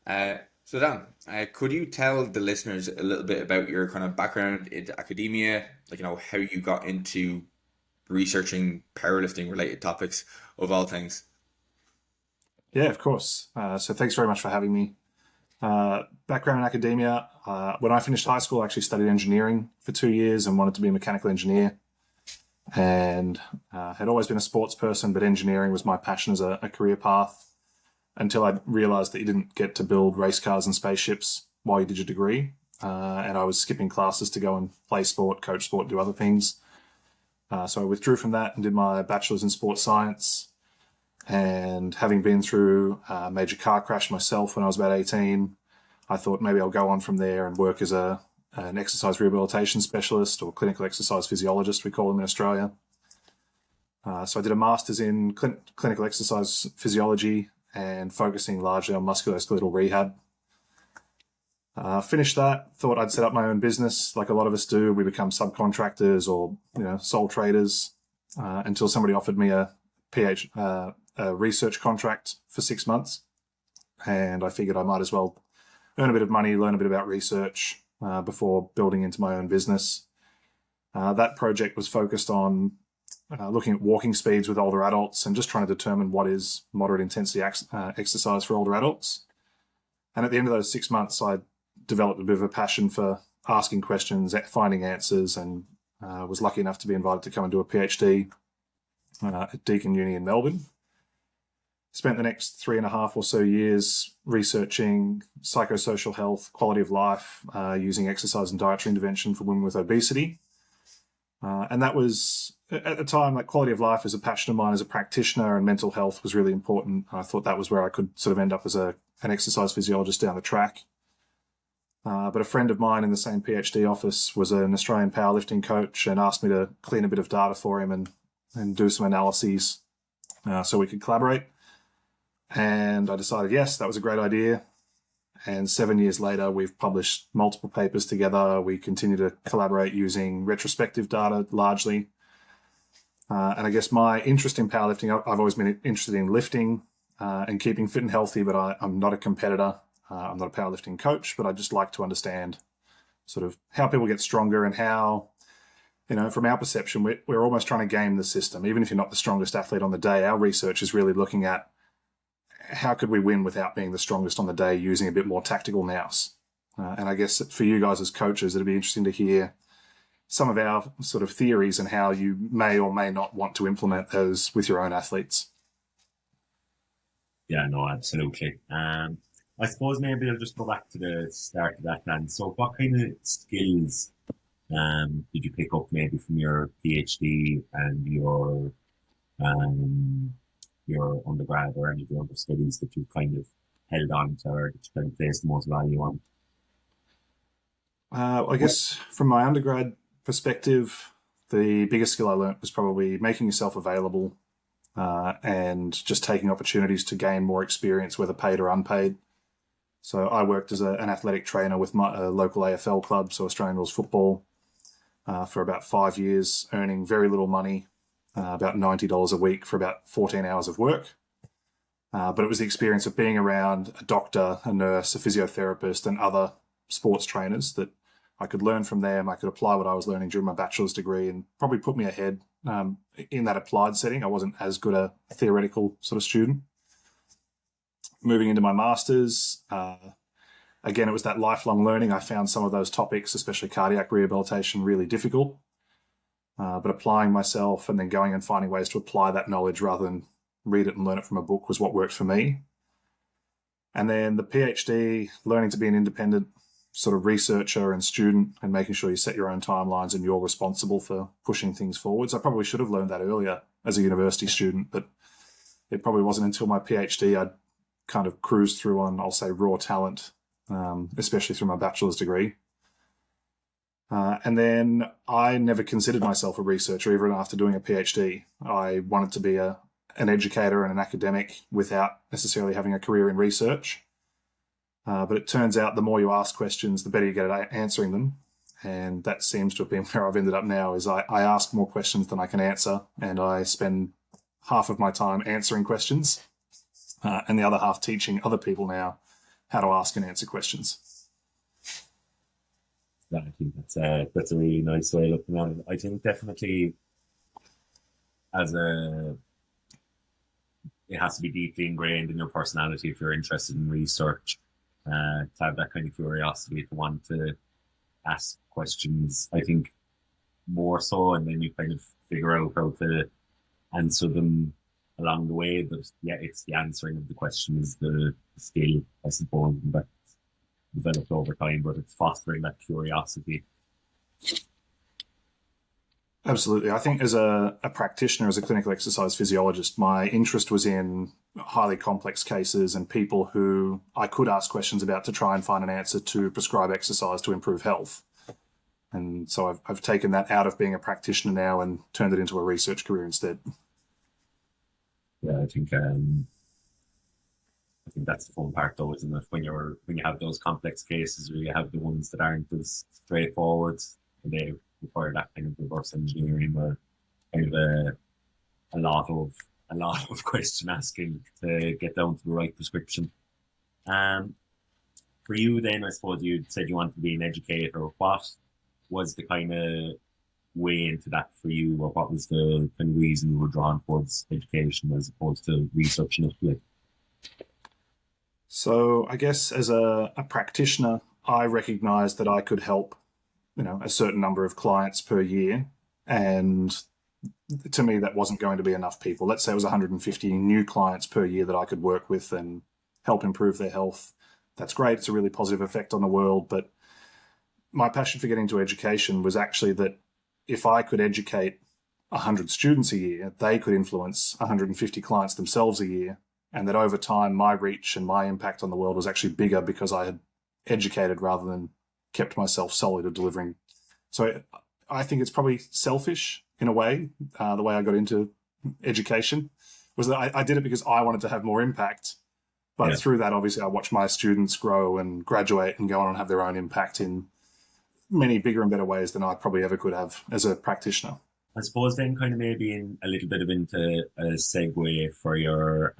So Dan, could you tell the listeners a little bit about your kind of background in academia, like how you got into researching powerlifting related topics of all things? Yeah, of course. So thanks very much for having me. Background in academia. When I finished high school, I actually studied engineering for 2 years and wanted to be a mechanical engineer. And had always been a sports person, but engineering was my passion as a career path until I realized that you didn't get to build race cars and spaceships while you did your degree. And I was skipping classes to go and play sport, coach sport, do other things. So I withdrew from that and did my bachelor's in sports science. And having been through a major car crash myself when I was about 18, I thought maybe I'll go on from there and work as an exercise rehabilitation specialist or clinical exercise physiologist, we call them in Australia. So I did a master's in clinical exercise physiology and focusing largely on musculoskeletal rehab. Finished that, thought I'd set up my own business like a lot of us do. We become subcontractors or sole traders until somebody offered me a research contract for 6 months. And I figured I might as well earn a bit of money, learn a bit about research before building into my own business. That project was focused on looking at walking speeds with older adults and just trying to determine what is moderate intensity exercise for older adults. And at the end of those 6 months, I developed a bit of a passion for asking questions, finding answers, and was lucky enough to be invited to come and do a PhD at Deakin Uni in Melbourne. Spent the next 3.5 or so years researching psychosocial health, quality of life, using exercise and dietary intervention for women with obesity. And that was, at the time, like quality of life is a passion of mine as a practitioner, and mental health was really important. I thought that was where I could sort of end up as an exercise physiologist down the track. But a friend of mine in the same PhD office was an Australian powerlifting coach and asked me to clean a bit of data for him and do some analyses so we could collaborate. And I decided, yes, that was a great idea. And 7 years later, we've published multiple papers together. We continue to collaborate using retrospective data largely. And I guess my interest in powerlifting, I've always been interested in lifting and keeping fit and healthy, but I'm not a competitor. I'm not a powerlifting coach, but I just like to understand sort of how people get stronger and how, from our perception, we're almost trying to game the system. Even if you're not the strongest athlete on the day, our research is really looking at how could we win without being the strongest on the day using a bit more tactical nous. And I guess for you guys as coaches, it'd be interesting to hear some of our sort of theories and how you may or may not want to implement those with your own athletes. Yeah, no, absolutely. I suppose maybe I'll just go back to the start of that then. So what kind of skills did you pick up maybe from your PhD and your undergrad or any of the other studies that you've kind of held on to or that you kind of placed the most value on? I guess from my undergrad perspective, the biggest skill I learned was probably making yourself available and just taking opportunities to gain more experience, whether paid or unpaid. So I worked as an athletic trainer with my local AFL club, so Australian Rules Football, for about 5 years, earning very little money, about $90 a week for about 14 hours of work. But it was the experience of being around a doctor, a nurse, a physiotherapist, and other sports trainers that I could learn from them. I could apply what I was learning during my bachelor's degree and probably put me ahead in that applied setting. I wasn't as good a theoretical sort of student. Moving into my master's, again, it was that lifelong learning. I found some of those topics, especially cardiac rehabilitation, really difficult. But applying myself and then going and finding ways to apply that knowledge rather than read it and learn it from a book was what worked for me. And then the PhD, learning to be an independent sort of researcher and student and making sure you set your own timelines and you're responsible for pushing things forwards. I probably should have learned that earlier as a university student, but it probably wasn't until my PhD I'd kind of cruised through on, I'll say, raw talent, especially through my bachelor's degree. And then I never considered myself a researcher even after doing a PhD. I wanted to be an educator and an academic without necessarily having a career in research. But it turns out the more you ask questions, the better you get at answering them. And that seems to have been where I've ended up now, is I ask more questions than I can answer, and I spend half of my time answering questions and the other half teaching other people now how to ask and answer questions. I think that's a really nice way of looking at it. I think definitely as a it has to be deeply ingrained in your personality if you're interested in research, to have that kind of curiosity, to want to ask questions. I think more so, and then you kind of figure out how to answer them along the way. But yeah, it's the answering of the question is the skill, I suppose, that's developed over time. But it's fostering that curiosity. Absolutely. I think as a practitioner, as a clinical exercise physiologist, my interest was in highly complex cases and people who I could ask questions about to try and find an answer to prescribe exercise to improve health. And so I've taken that out of being a practitioner now and turned it into a research career instead. Yeah, I think that's the fun part, though, isn't it? When you have those complex cases, or you have the ones that aren't as straightforward, and they require that kind of reverse engineering, or kind of a lot of question asking to get down to the right prescription. Um, for you, then, I suppose you said you wanted to be an educator. What was the kind of way into that for you, or what was the kind of reason you were drawn towards education as opposed to research initially? So I guess as a practitioner, I recognized that I could help, a certain number of clients per year. And to me, that wasn't going to be enough people. Let's say it was 150 new clients per year that I could work with and help improve their health. That's great. It's a really positive effect on the world. But my passion for getting into education was actually that if I could educate 100 students a year, they could influence 150 clients themselves a year. And that over time, my reach and my impact on the world was actually bigger because I had educated rather than kept myself solely to delivering. So I think it's probably selfish in a way, the way I got into education was that I did it because I wanted to have more impact. But through that, obviously, I watched my students grow and graduate and go on and have their own impact in many bigger and better ways than I probably ever could have as a practitioner. I suppose then kind of maybe in a little bit of into a segue for your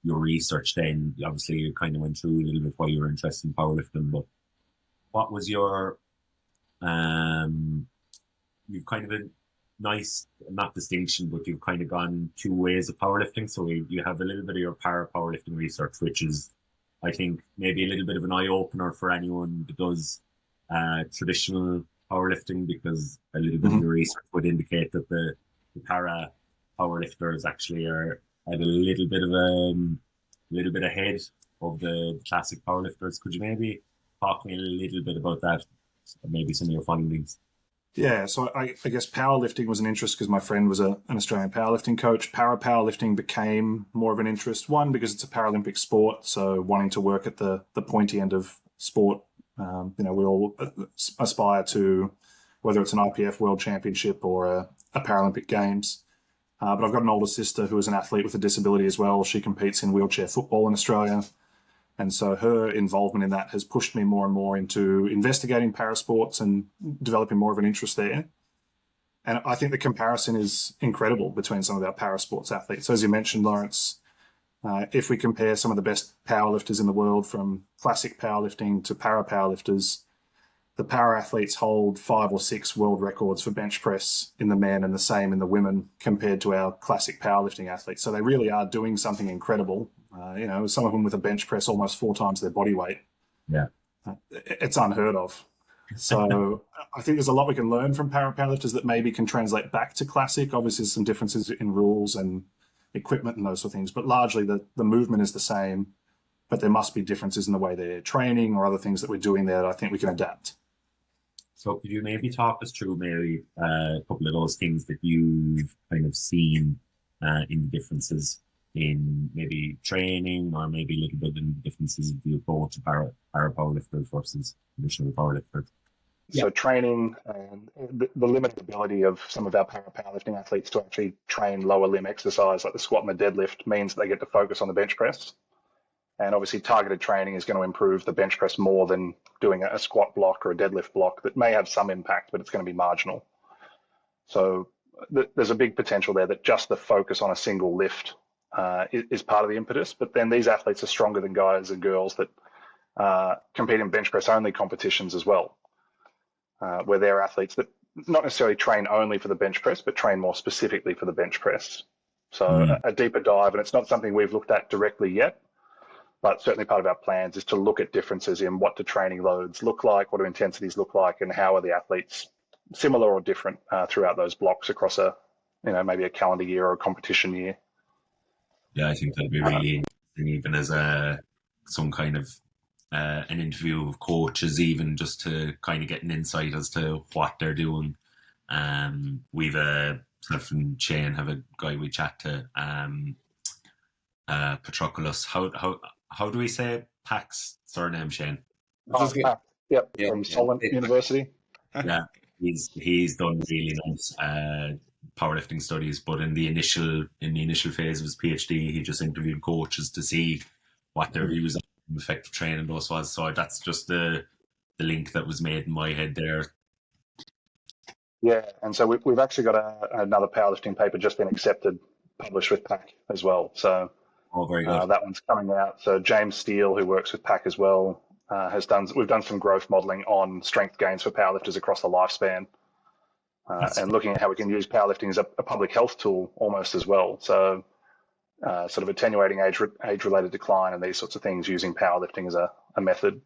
research then. Obviously you kind of went through a little bit why you were interested in powerlifting, but what was your you've kind of a nice, not distinction, but you've kind of gone two ways of powerlifting. So you have a little bit of your powerlifting research, which is I think maybe a little bit of an eye opener for anyone that does traditional powerlifting, because a little bit of the research would indicate that the para powerlifters actually are at a little bit ahead of the classic powerlifters. Could you maybe talk to me a little bit about that, maybe some of your findings? Yeah, so I guess powerlifting was an interest because my friend was an Australian powerlifting coach. Para powerlifting became more of an interest, one, because it's a Paralympic sport, so wanting to work at the pointy end of sport. We all aspire to, whether it's an IPF World Championship or a Paralympic Games. But I've got an older sister who is an athlete with a disability as well. She competes in wheelchair football in Australia. And so her involvement in that has pushed me more and more into investigating parasports and developing more of an interest there. And I think the comparison is incredible between some of our parasports athletes. So as you mentioned, Lawrence, if we compare some of the best powerlifters in the world, from classic powerlifting to para powerlifters, the para athletes hold 5 or 6 world records for bench press in the men and the same in the women compared to our classic powerlifting athletes. So they really are doing something incredible. Some of them with a bench press almost 4 times their body weight. Yeah. It's unheard of. So I think there's a lot we can learn from para powerlifters that maybe can translate back to classic. Obviously, there's some differences in rules and equipment and those sort of things, but largely the movement is the same, but there must be differences in the way they're training or other things that we're doing there that I think we can adapt. So could you maybe talk us through maybe a couple of those things that you've kind of seen in the differences in maybe training, or maybe a little bit in the differences of the approach of para powerlifters versus traditional powerlifters? So training and the limited ability of some of our para powerlifting athletes to actually train lower limb exercise like the squat and the deadlift means they get to focus on the bench press. And obviously targeted training is going to improve the bench press more than doing a squat block or a deadlift block that may have some impact, but it's going to be marginal. So there's a big potential there that just the focus on a single lift is part of the impetus. But then these athletes are stronger than guys and girls that compete in bench press only competitions as well, where they're athletes that not necessarily train only for the bench press, but train more specifically for the bench press. So a deeper dive, and it's not something we've looked at directly yet, but certainly part of our plans is to look at differences in what do training loads look like, what do intensities look like, and how are the athletes similar or different throughout those blocks across maybe a calendar year or a competition year. Yeah, I think that'd be really interesting, even as some kind of an interview of coaches, even just to kind of get an insight as to what they're doing. We've myself and Shane have a guy we chat to, Patroclus. How do we say Pac's surname, Shane? Yep, Yeah. from Solent University. Yeah, he's done really nice powerlifting studies, but in the initial phase of his PhD, he just interviewed coaches to see what their views on effective training those was. So that's just the link that was made in my head there. Yeah, and so we've actually got another powerlifting paper just been accepted, published with PAC as well. So very good. That one's coming out. So James Steele, who works with PAC as well, we've done some growth modeling on strength gains for powerlifters across the lifespan, and looking at how we can use powerlifting as a public health tool almost as well. So sort of attenuating age-related decline and these sorts of things using powerlifting as a method.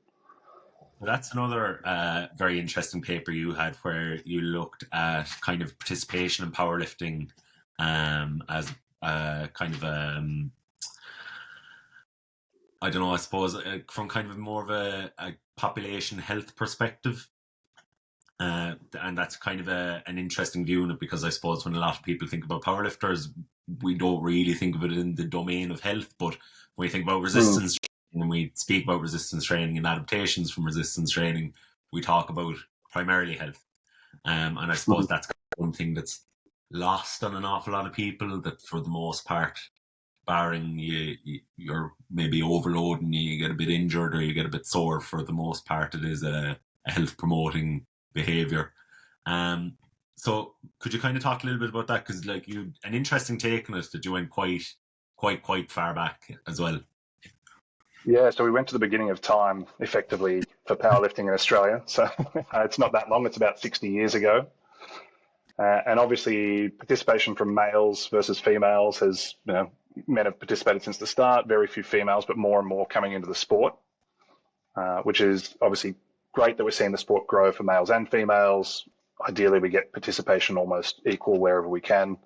That's another very interesting paper you had where you looked at kind of participation in powerlifting as kind of I don't know, I suppose from kind of more of a population health perspective. And that's kind of an interesting view in it, because I suppose when a lot of people think about powerlifters, we don't really think of it in the domain of health. But when we think about resistance training, and we speak about resistance training and adaptations from resistance training, we talk about primarily health. And I suppose that's one thing that's lost on an awful lot of people, that for the most part, barring you're maybe overloading, you get a bit injured or you get a bit sore, for the most part it is a health promoting behavior. So could you kind of talk a little bit about that, because like you an interesting take on it, that you went quite far back as well. Yeah, so we went to the beginning of time effectively for powerlifting in Australia. So it's not that long, it's about 60 years ago. And obviously participation from males versus females has, men have participated since the start, very few females, but more and more coming into the sport, which is obviously great that we're seeing the sport grow for males and females. Ideally, we get participation almost equal wherever we can.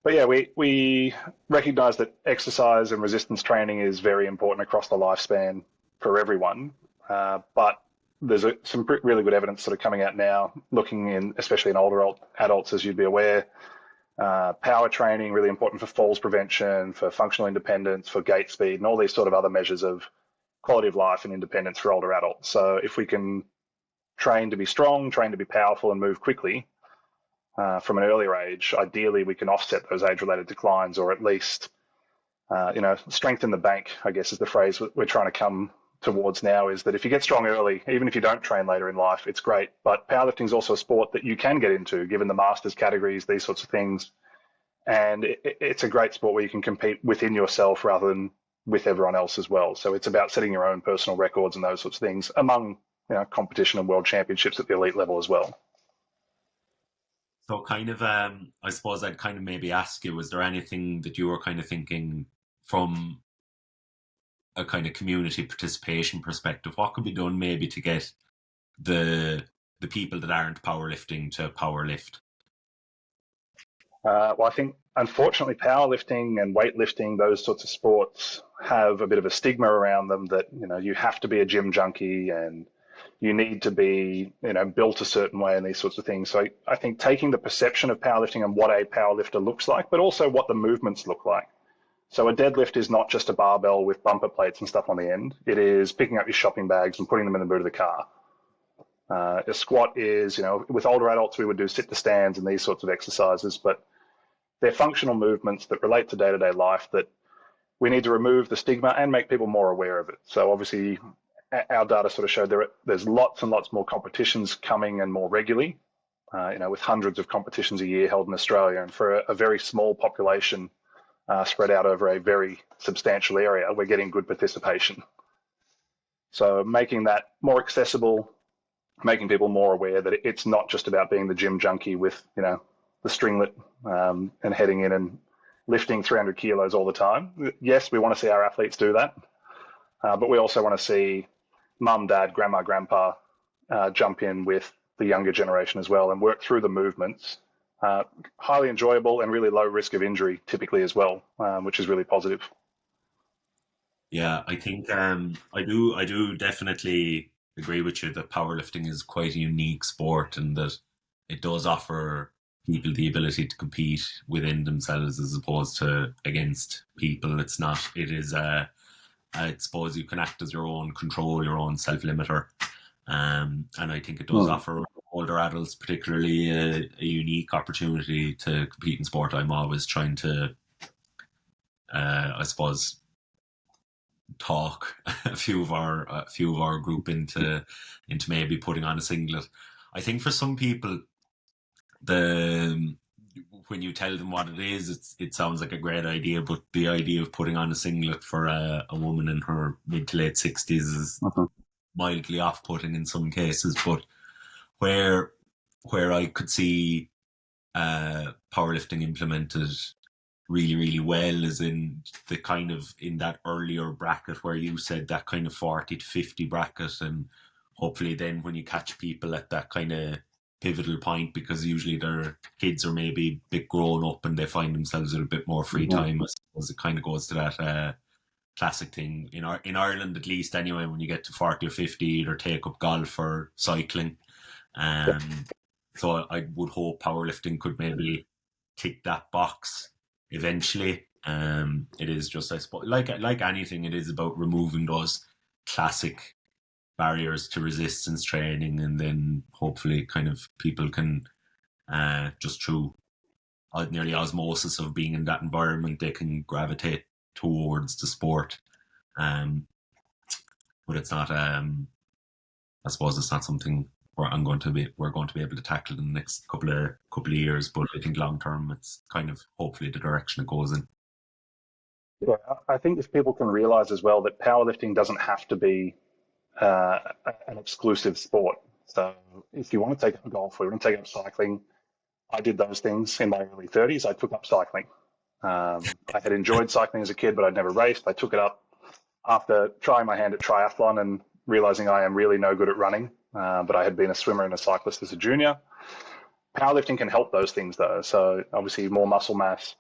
But yeah, we recognize that exercise and resistance training is very important across the lifespan for everyone. But there's some really good evidence sort of coming out now, looking in, especially in older adults, as you'd be aware. Power training, really important for falls prevention, for functional independence, for gait speed, and all these sort of other measures of quality of life and independence for older adults. So if we can train to be strong, train to be powerful, and move quickly from an earlier age, ideally we can offset those age-related declines, or at least, strengthen the bank, I guess is the phrase we're trying to come towards now, is that if you get strong early, even if you don't train later in life, it's great. But powerlifting is also a sport that you can get into, given the masters categories, these sorts of things. And it's a great sport where you can compete within yourself rather than with everyone else as well. So it's about setting your own personal records and those sorts of things among competition and world championships at the elite level as well. So kind of, I suppose I'd kind of maybe ask you, was there anything that you were kind of thinking from a kind of community participation perspective? What could be done maybe to get the people that aren't powerlifting to powerlift? Well, I think, unfortunately, powerlifting and weightlifting, those sorts of sports, have a bit of a stigma around them that, you have to be a gym junkie and you need to be, built a certain way and these sorts of things. So I think taking the perception of powerlifting and what a powerlifter looks like, but also what the movements look like. So a deadlift is not just a barbell with bumper plates and stuff on the end. It is picking up your shopping bags and putting them in the boot of the car. A squat is, with older adults, we would do sit to stands and these sorts of exercises, but they're functional movements that relate to day-to-day life that we need to remove the stigma and make people more aware of it. So obviously our data sort of showed there's lots and lots more competitions coming and more regularly, with hundreds of competitions a year held in Australia. And for a very small population, spread out over a very substantial area, we're getting good participation. So making that more accessible, making people more aware that it's not just about being the gym junkie with, the stringlet and heading in and lifting 300 kilos all the time. Yes, we want to see our athletes do that, but we also want to see mum, dad, grandma, grandpa jump in with the younger generation as well and work through the movements. Highly enjoyable and really low risk of injury typically as well, which is really positive. Yeah, I think I do definitely agree with you that powerlifting is quite a unique sport and that it does offer people the ability to compete within themselves as opposed to against people. It is I suppose you can act as your own control, your own self-limiter. And I think it does offer older adults particularly a unique opportunity to compete in sport. I'm always trying to, I suppose, talk a few of our group into maybe putting on a singlet. I think for some people, when you tell them what it is, it sounds like a great idea, but the idea of putting on a singlet for a woman in her mid to late 60s is mildly off-putting in some cases. But where I could see powerlifting implemented really, really well is in the kind of in that earlier bracket where you said that kind of 40 to 50 bracket, and hopefully then when you catch people at that kind of pivotal point, because usually their kids are maybe a bit grown up and they find themselves with a bit more free time. I suppose it kind of goes to that classic thing in Ireland, at least anyway, when you get to 40 or 50, either take up golf or cycling. So I would hope powerlifting could maybe tick that box eventually. It is just, I suppose, like anything, it is about removing those classic barriers to resistance training, and then hopefully kind of people can just through nearly osmosis of being in that environment, they can gravitate towards the sport. But it's not I suppose it's not something we're going to be able to tackle in the next couple of years, but I think long term it's kind of hopefully the direction it goes in. Yeah, I think if people can realize as well that powerlifting doesn't have to be an exclusive sport. So if you want to take up golf or you want to take up cycling, I did those things in my early 30s. I took up cycling. I had enjoyed cycling as a kid, but I'd never raced. I took it up after trying my hand at triathlon and realizing I am really no good at running, but I had been a swimmer and a cyclist as a junior. Powerlifting can help those things though. So obviously more muscle mass,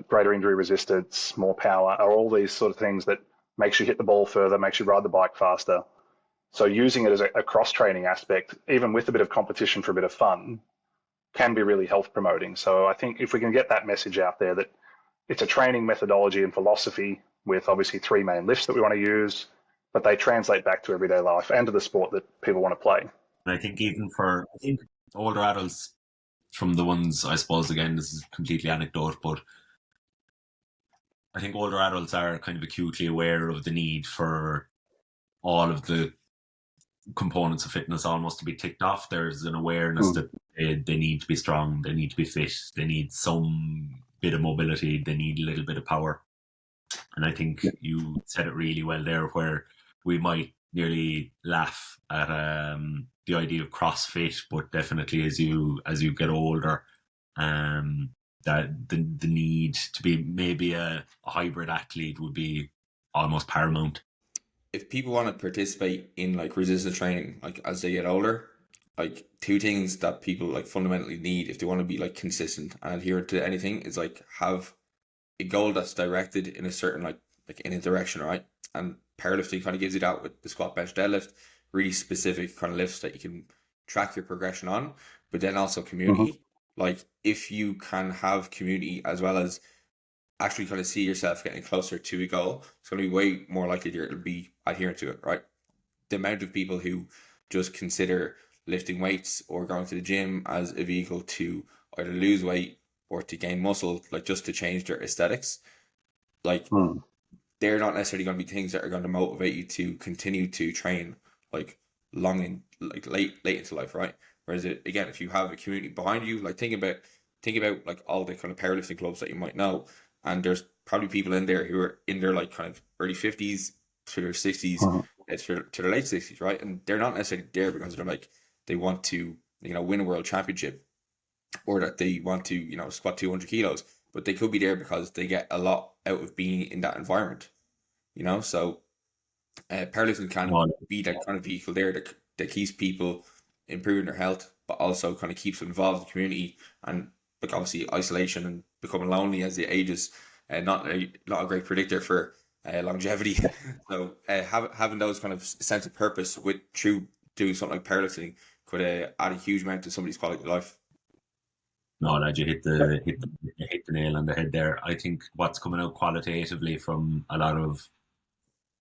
greater injury resistance, more power are all these sort of things that makes you hit the ball further, makes you ride the bike faster. So using it as a cross-training aspect, even with a bit of competition for a bit of fun, can be really health promoting. So I think if we can get that message out there that it's a training methodology and philosophy with obviously 3 main lifts that we want to use, but they translate back to everyday life and to the sport that people want to play. And I think I think older adults, from the ones, I suppose, again, this is completely anecdote, but I think older adults are kind of acutely aware of the need for all of the components of fitness almost to be ticked off. There's an awareness that they need to be strong, they need to be fit, they need some bit of mobility, they need a little bit of power. And I think you said it really well there, where we might nearly laugh at the idea of CrossFit, but definitely as you get older, that the need to be maybe a hybrid athlete would be almost paramount. If people want to participate in like resistance training, like as they get older, like 2 things that people like fundamentally need if they want to be like consistent and adhere to anything is like have a goal that's directed in a certain like in a direction, right? And powerlifting kind of gives you that with the squat, bench, deadlift, really specific kind of lifts that you can track your progression on, but then also community. Like if you can have community as well as actually kind of see yourself getting closer to a goal, it's going to be way more likely to be adherent to it, right? The amount of people who just consider lifting weights or going to the gym as a vehicle to either lose weight or to gain muscle, like just to change their aesthetics, like they're not necessarily going to be things that are going to motivate you to continue to train like late into life, right? Whereas if you have a community behind you, like think about like all the kind of powerlifting clubs that you might know, and there's probably people in there who are in their like kind of early 50s to their 60s, to their late 60s, right? And they're not necessarily there because they're like they want to, win a world championship, or that they want to, squat 200 kilos, but they could be there because they get a lot out of being in that environment, So powerlifting can No, be that kind of vehicle there that keeps people improving their health, but also kind of keeps them involved in the community. And like obviously isolation and becoming lonely as the ages, not a great predictor for longevity. So having those kind of sense of purpose with through doing something like powerlifting could add a huge amount to somebody's quality of life. no, lad, you hit the nail on the head there. I think what's coming out qualitatively from a lot of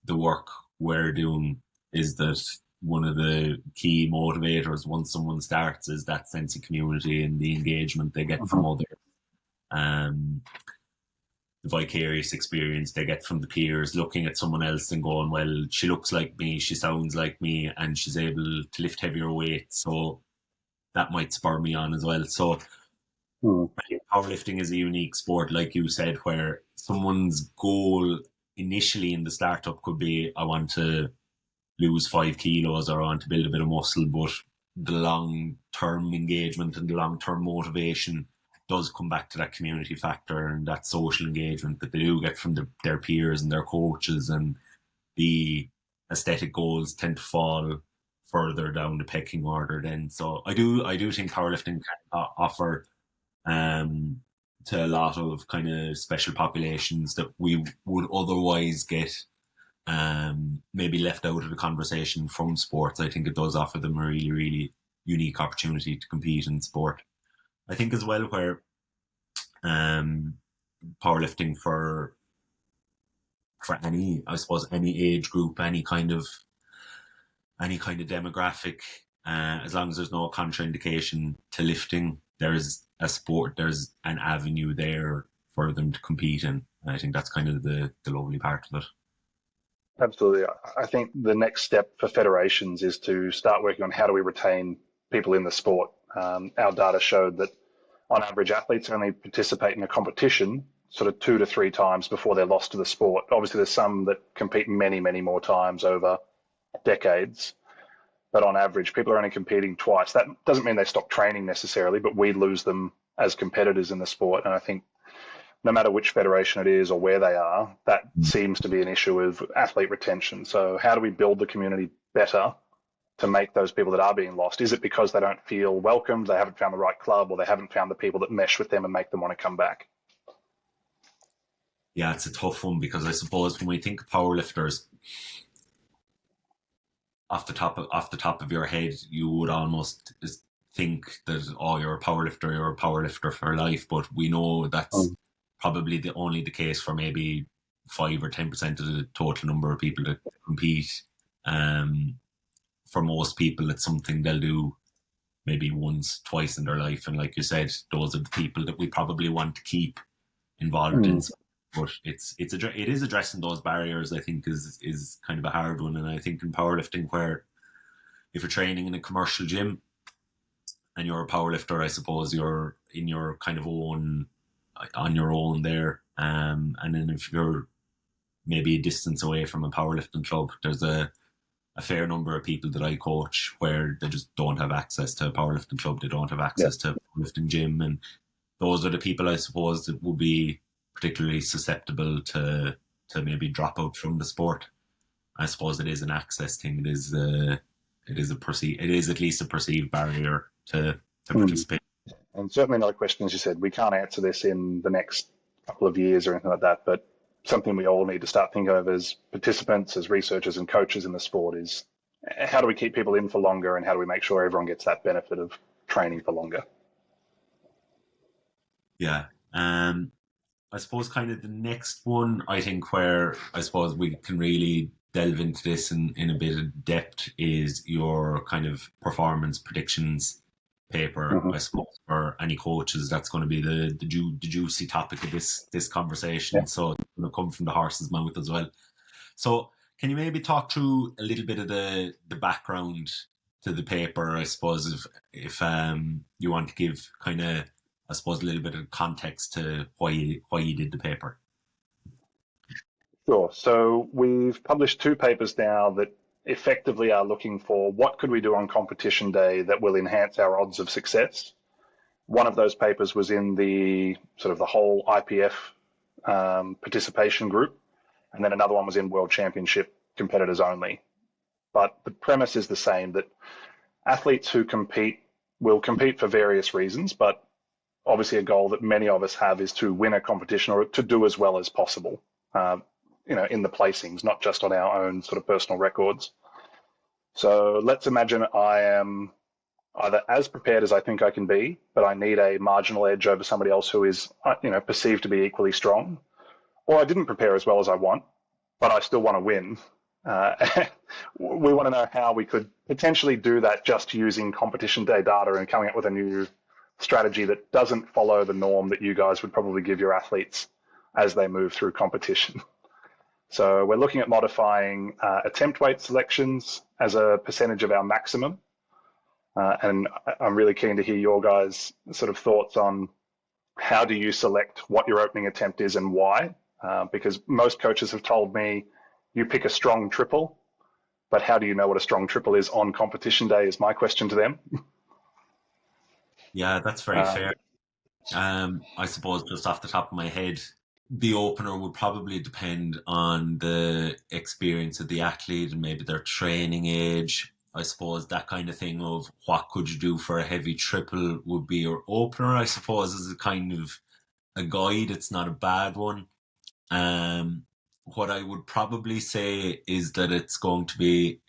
the work we're doing is that one of the key motivators once someone starts is that sense of community and the engagement they get from others. The vicarious experience they get from the peers looking at someone else and going, well, she looks like me, she sounds like me, and she's able to lift heavier weights, so that might spur me on as well. So I think powerlifting is a unique sport, like you said, where someone's goal initially in the startup could be, I want to lose 5 kilos or I want to build a bit of muscle, but the long-term engagement and the long-term motivation does come back to that community factor and that social engagement that they do get from their peers and their coaches, and the aesthetic goals tend to fall further down the pecking order then. So I do think powerlifting can offer to a lot of kind of special populations that we would otherwise get maybe left out of the conversation from sports. I think it does offer them a really, really unique opportunity to compete in sport. I think as well where powerlifting for any, I suppose, any age group, any kind of demographic, as long as there's no contraindication to lifting, there's an avenue there for them to compete in. And I think that's kind of the lovely part of it. Absolutely. I think the next step for federations is to start working on how do we retain people in the sport. Our data showed that on average, athletes only participate in a competition sort of 2 to 3 times before they're lost to the sport. Obviously, there's some that compete many, many more times over decades. But on average, people are only competing twice. That doesn't mean they stop training necessarily, but we lose them as competitors in the sport. And I think no matter which federation it is or where they are, that seems to be an issue of athlete retention. So how do we build the community better to make those people that are being lost? Is it because they don't feel welcomed, they haven't found the right club, or they haven't found the people that mesh with them and make them want to come back? Yeah, it's a tough one, because I suppose when we think of powerlifters, off the top of your head, you would almost think that, oh, you're a powerlifter for life. But we know that's probably only the case for maybe 5 or 10% of the total number of people that compete. For most people, it's something they'll do maybe once, twice in their life. And like you said, those are the people that we probably want to keep involved in. But it is addressing those barriers, I think, is kind of a hard one. And I think in powerlifting, where if you're training in a commercial gym and you're a powerlifter, I suppose you're in your kind of on your own there. And then if you're maybe a distance away from a powerlifting club, there's a fair number of people that I coach where they just don't have access to a powerlifting club. They don't have access to a powerlifting gym. And those are the people, I suppose, that would be particularly susceptible to maybe drop out from the sport. I suppose it is an access thing. It is at least a perceived barrier to participate. And certainly not a question, as you said, we can't answer this in the next couple of years or anything like that, but something we all need to start thinking of as participants, as researchers and coaches in the sport is how do we keep people in for longer, and how do we make sure everyone gets that benefit of training for longer? Yeah. I suppose kind of the next one, I think, where I suppose we can really delve into this in a bit of depth is your kind of performance predictions paper. I suppose for any coaches, that's going to be the juicy topic of this conversation. Yeah. So it's going to come from the horse's mouth as well. So can you maybe talk through a little bit of the background to the paper, I suppose, if you want to give kind of a suppose, a little bit of context to why you did the paper. Sure. So we've published 2 papers now that effectively are looking for what could we do on competition day that will enhance our odds of success. One of those papers was in the sort of the whole IPF participation group, and then another one was in World Championship competitors only. But the premise is the same, that athletes who compete will compete for various reasons, but obviously a goal that many of us have is to win a competition or to do as well as possible, in the placings, not just on our own sort of personal records. So let's imagine I am either as prepared as I think I can be, but I need a marginal edge over somebody else who is, perceived to be equally strong, or I didn't prepare as well as I want, but I still want to win. We want to know how we could potentially do that just using competition day data and coming up with a new strategy that doesn't follow the norm that you guys would probably give your athletes as they move through competition. So we're looking at modifying attempt weight selections as a percentage of our maximum. And I'm really keen to hear your guys' sort of thoughts on how do you select what your opening attempt is and why? Because most coaches have told me you pick a strong triple, but how do you know what a strong triple is on competition day is my question to them. Yeah, that's very fair. I suppose just off the top of my head, the opener would probably depend on the experience of the athlete and maybe their training age. I suppose that kind of thing of what could you do for a heavy triple would be your opener, I suppose, as a kind of a guide. It's not a bad one. What I would probably say is that it's going to be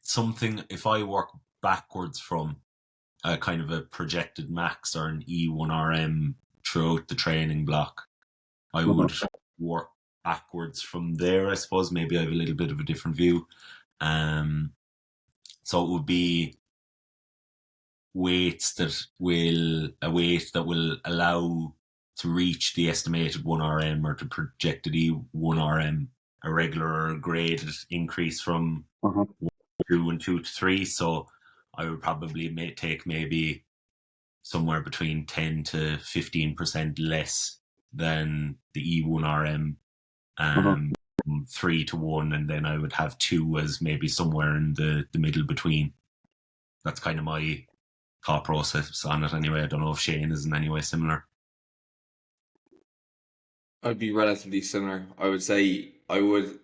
something, if I work backwards from a kind of a projected max or an E1RM throughout the training block, I would work backwards from there, I suppose. Maybe I have a little bit of a different view. So it would be a weight that will allow to reach the estimated 1RM or the projected E1RM, a regular or graded increase from 2 and 2 to 3. So I would probably take maybe somewhere between 10 to 15% less than the E1RM, 3 to 1, and then I would have 2 as maybe somewhere in the middle between. That's kind of my thought process on it anyway. I don't know if Shane is in any way similar. I'd be relatively similar. I would say I would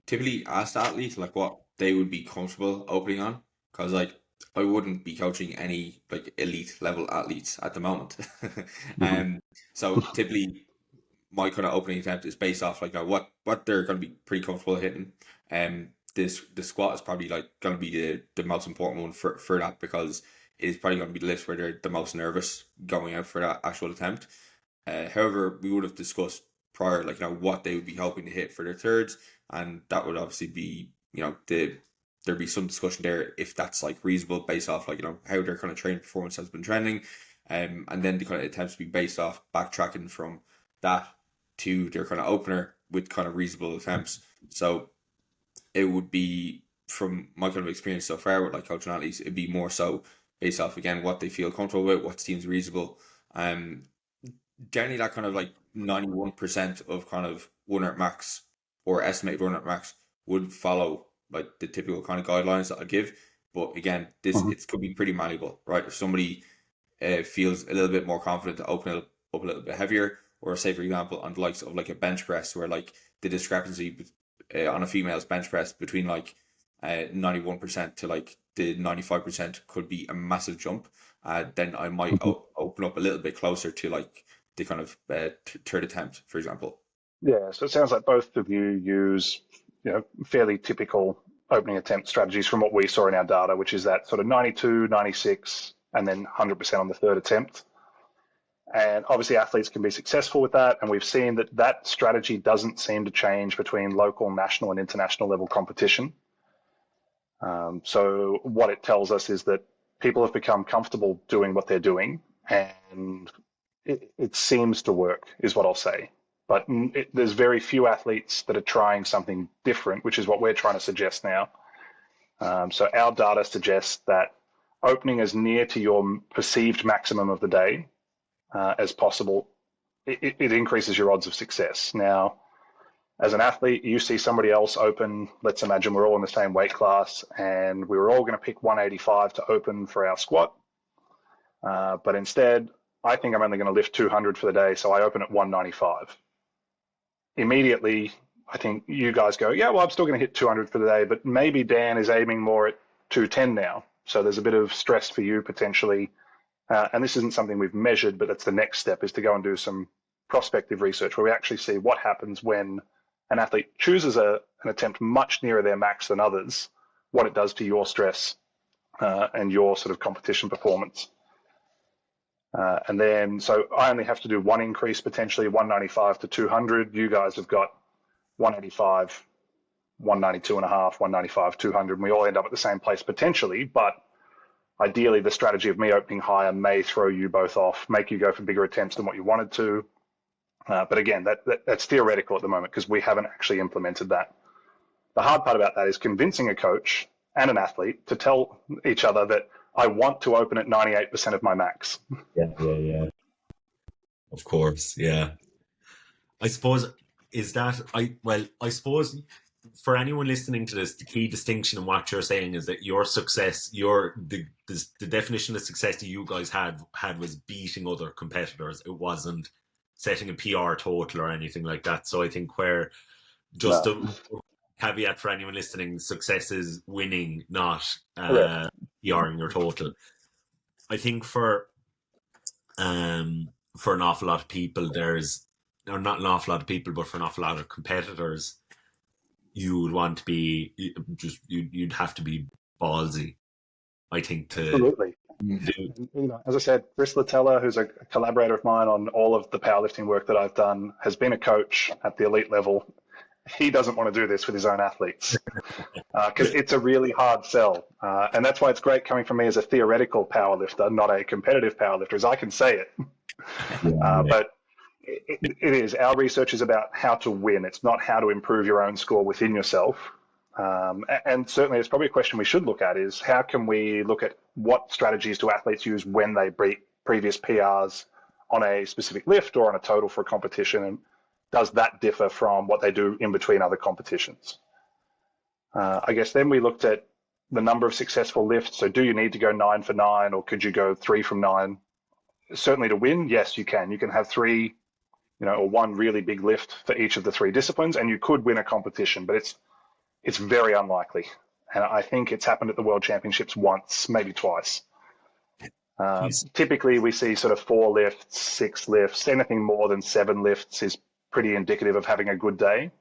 typically ask the athlete like what they would be comfortable opening on, because like I wouldn't be coaching any like elite level athletes at the moment. So typically my kind of opening attempt is based off like what they're going to be pretty comfortable hitting. The squat is probably like going to be the most important one for that, because it is probably going to be the lift where they're the most nervous going out for that actual attempt. However, we would have discussed prior like what they would be hoping to hit for their thirds, and that would obviously be there'd be some discussion there if that's like reasonable based off like how their kind of training performance has been trending, and then the kind of attempts to be based off backtracking from that to their kind of opener with kind of reasonable attempts. So it would be, from my kind of experience so far with like coaching athletes, it'd be more so based off again what they feel comfortable with, what seems reasonable. Generally that kind of like 91% of kind of 1 rep max or estimated 1 rep max would follow like the typical kind of guidelines that I give. But again, it could be pretty malleable, right? If somebody feels a little bit more confident to open it up a little bit heavier, or say for example on the likes of like a bench press where like the discrepancy on a female's bench press between like 91% to like the 95% could be a massive jump, then I might open up a little bit closer to like the kind of third attempt, for example. Yeah, so it sounds like both of you use fairly typical opening attempt strategies from what we saw in our data, which is that sort of 92, 96, and then 100% on the third attempt. And obviously athletes can be successful with that. And we've seen that that strategy doesn't seem to change between local, national, and international level competition. So what it tells us is that people have become comfortable doing what they're doing, and it seems to work, is what I'll say. But there's very few athletes that are trying something different, which is what we're trying to suggest now. So our data suggests that opening as near to your perceived maximum of the day as possible, it increases your odds of success. Now, as an athlete, you see somebody else open, let's imagine we're all in the same weight class and we were all going to pick 185 to open for our squat. But instead, I think I'm only going to lift 200 for the day, so I open at 195. Immediately, I think you guys go, yeah, well, I'm still going to hit 200 for the day, but maybe Dan is aiming more at 210 now. So there's a bit of stress for you potentially. And this isn't something we've measured, but that's the next step, is to go and do some prospective research where we actually see what happens when an athlete chooses an attempt much nearer their max than others, what it does to your stress and your sort of competition performance. And then, so I only have to do one increase, potentially 195 to 200. You guys have got 185, 192 and a half, 195, 200, and we all end up at the same place potentially, but ideally the strategy of me opening higher may throw you both off, make you go for bigger attempts than what you wanted to. But again, that's theoretical at the moment because we haven't actually implemented that. The hard part about that is convincing a coach and an athlete to tell each other that I want to open at 98% of my max. Yeah. Of course, yeah. I suppose I suppose for anyone listening to this, the key distinction in what you're saying is that your success, the definition of success that you guys had was beating other competitors. It wasn't setting a PR total or anything like that. So I think where just a caveat for anyone listening, success is winning, not PRing your total. I think for an awful lot of people, or not an awful lot of people, but for an awful lot of competitors, you would want to be you'd have to be ballsy, I think, to Absolutely. As I said, Chris Latella, who's a collaborator of mine on all of the powerlifting work that I've done, has been a coach at the elite level. He doesn't want to do this with his own athletes because it's a really hard sell. And that's why it's great coming from me as a theoretical powerlifter, not a competitive powerlifter, as I can say it. But it is. Our research is about how to win. It's not how to improve your own score within yourself. And certainly it's probably a question we should look at is how can we look at what strategies do athletes use when they beat previous PRs on a specific lift or on a total for a competition, and does that differ from what they do in between other competitions? I guess then we looked at the number of successful lifts. So do you need to go 9 for 9 or could you go 3 from 9? Certainly to win, yes, you can. You can have 3, or one really big lift for each of the 3 disciplines, and you could win a competition, but it's very unlikely. And I think it's happened at the World Championships once, maybe twice. Typically, we see sort of 4 lifts, 6 lifts. Anything more than 7 lifts is pretty indicative of having a good day.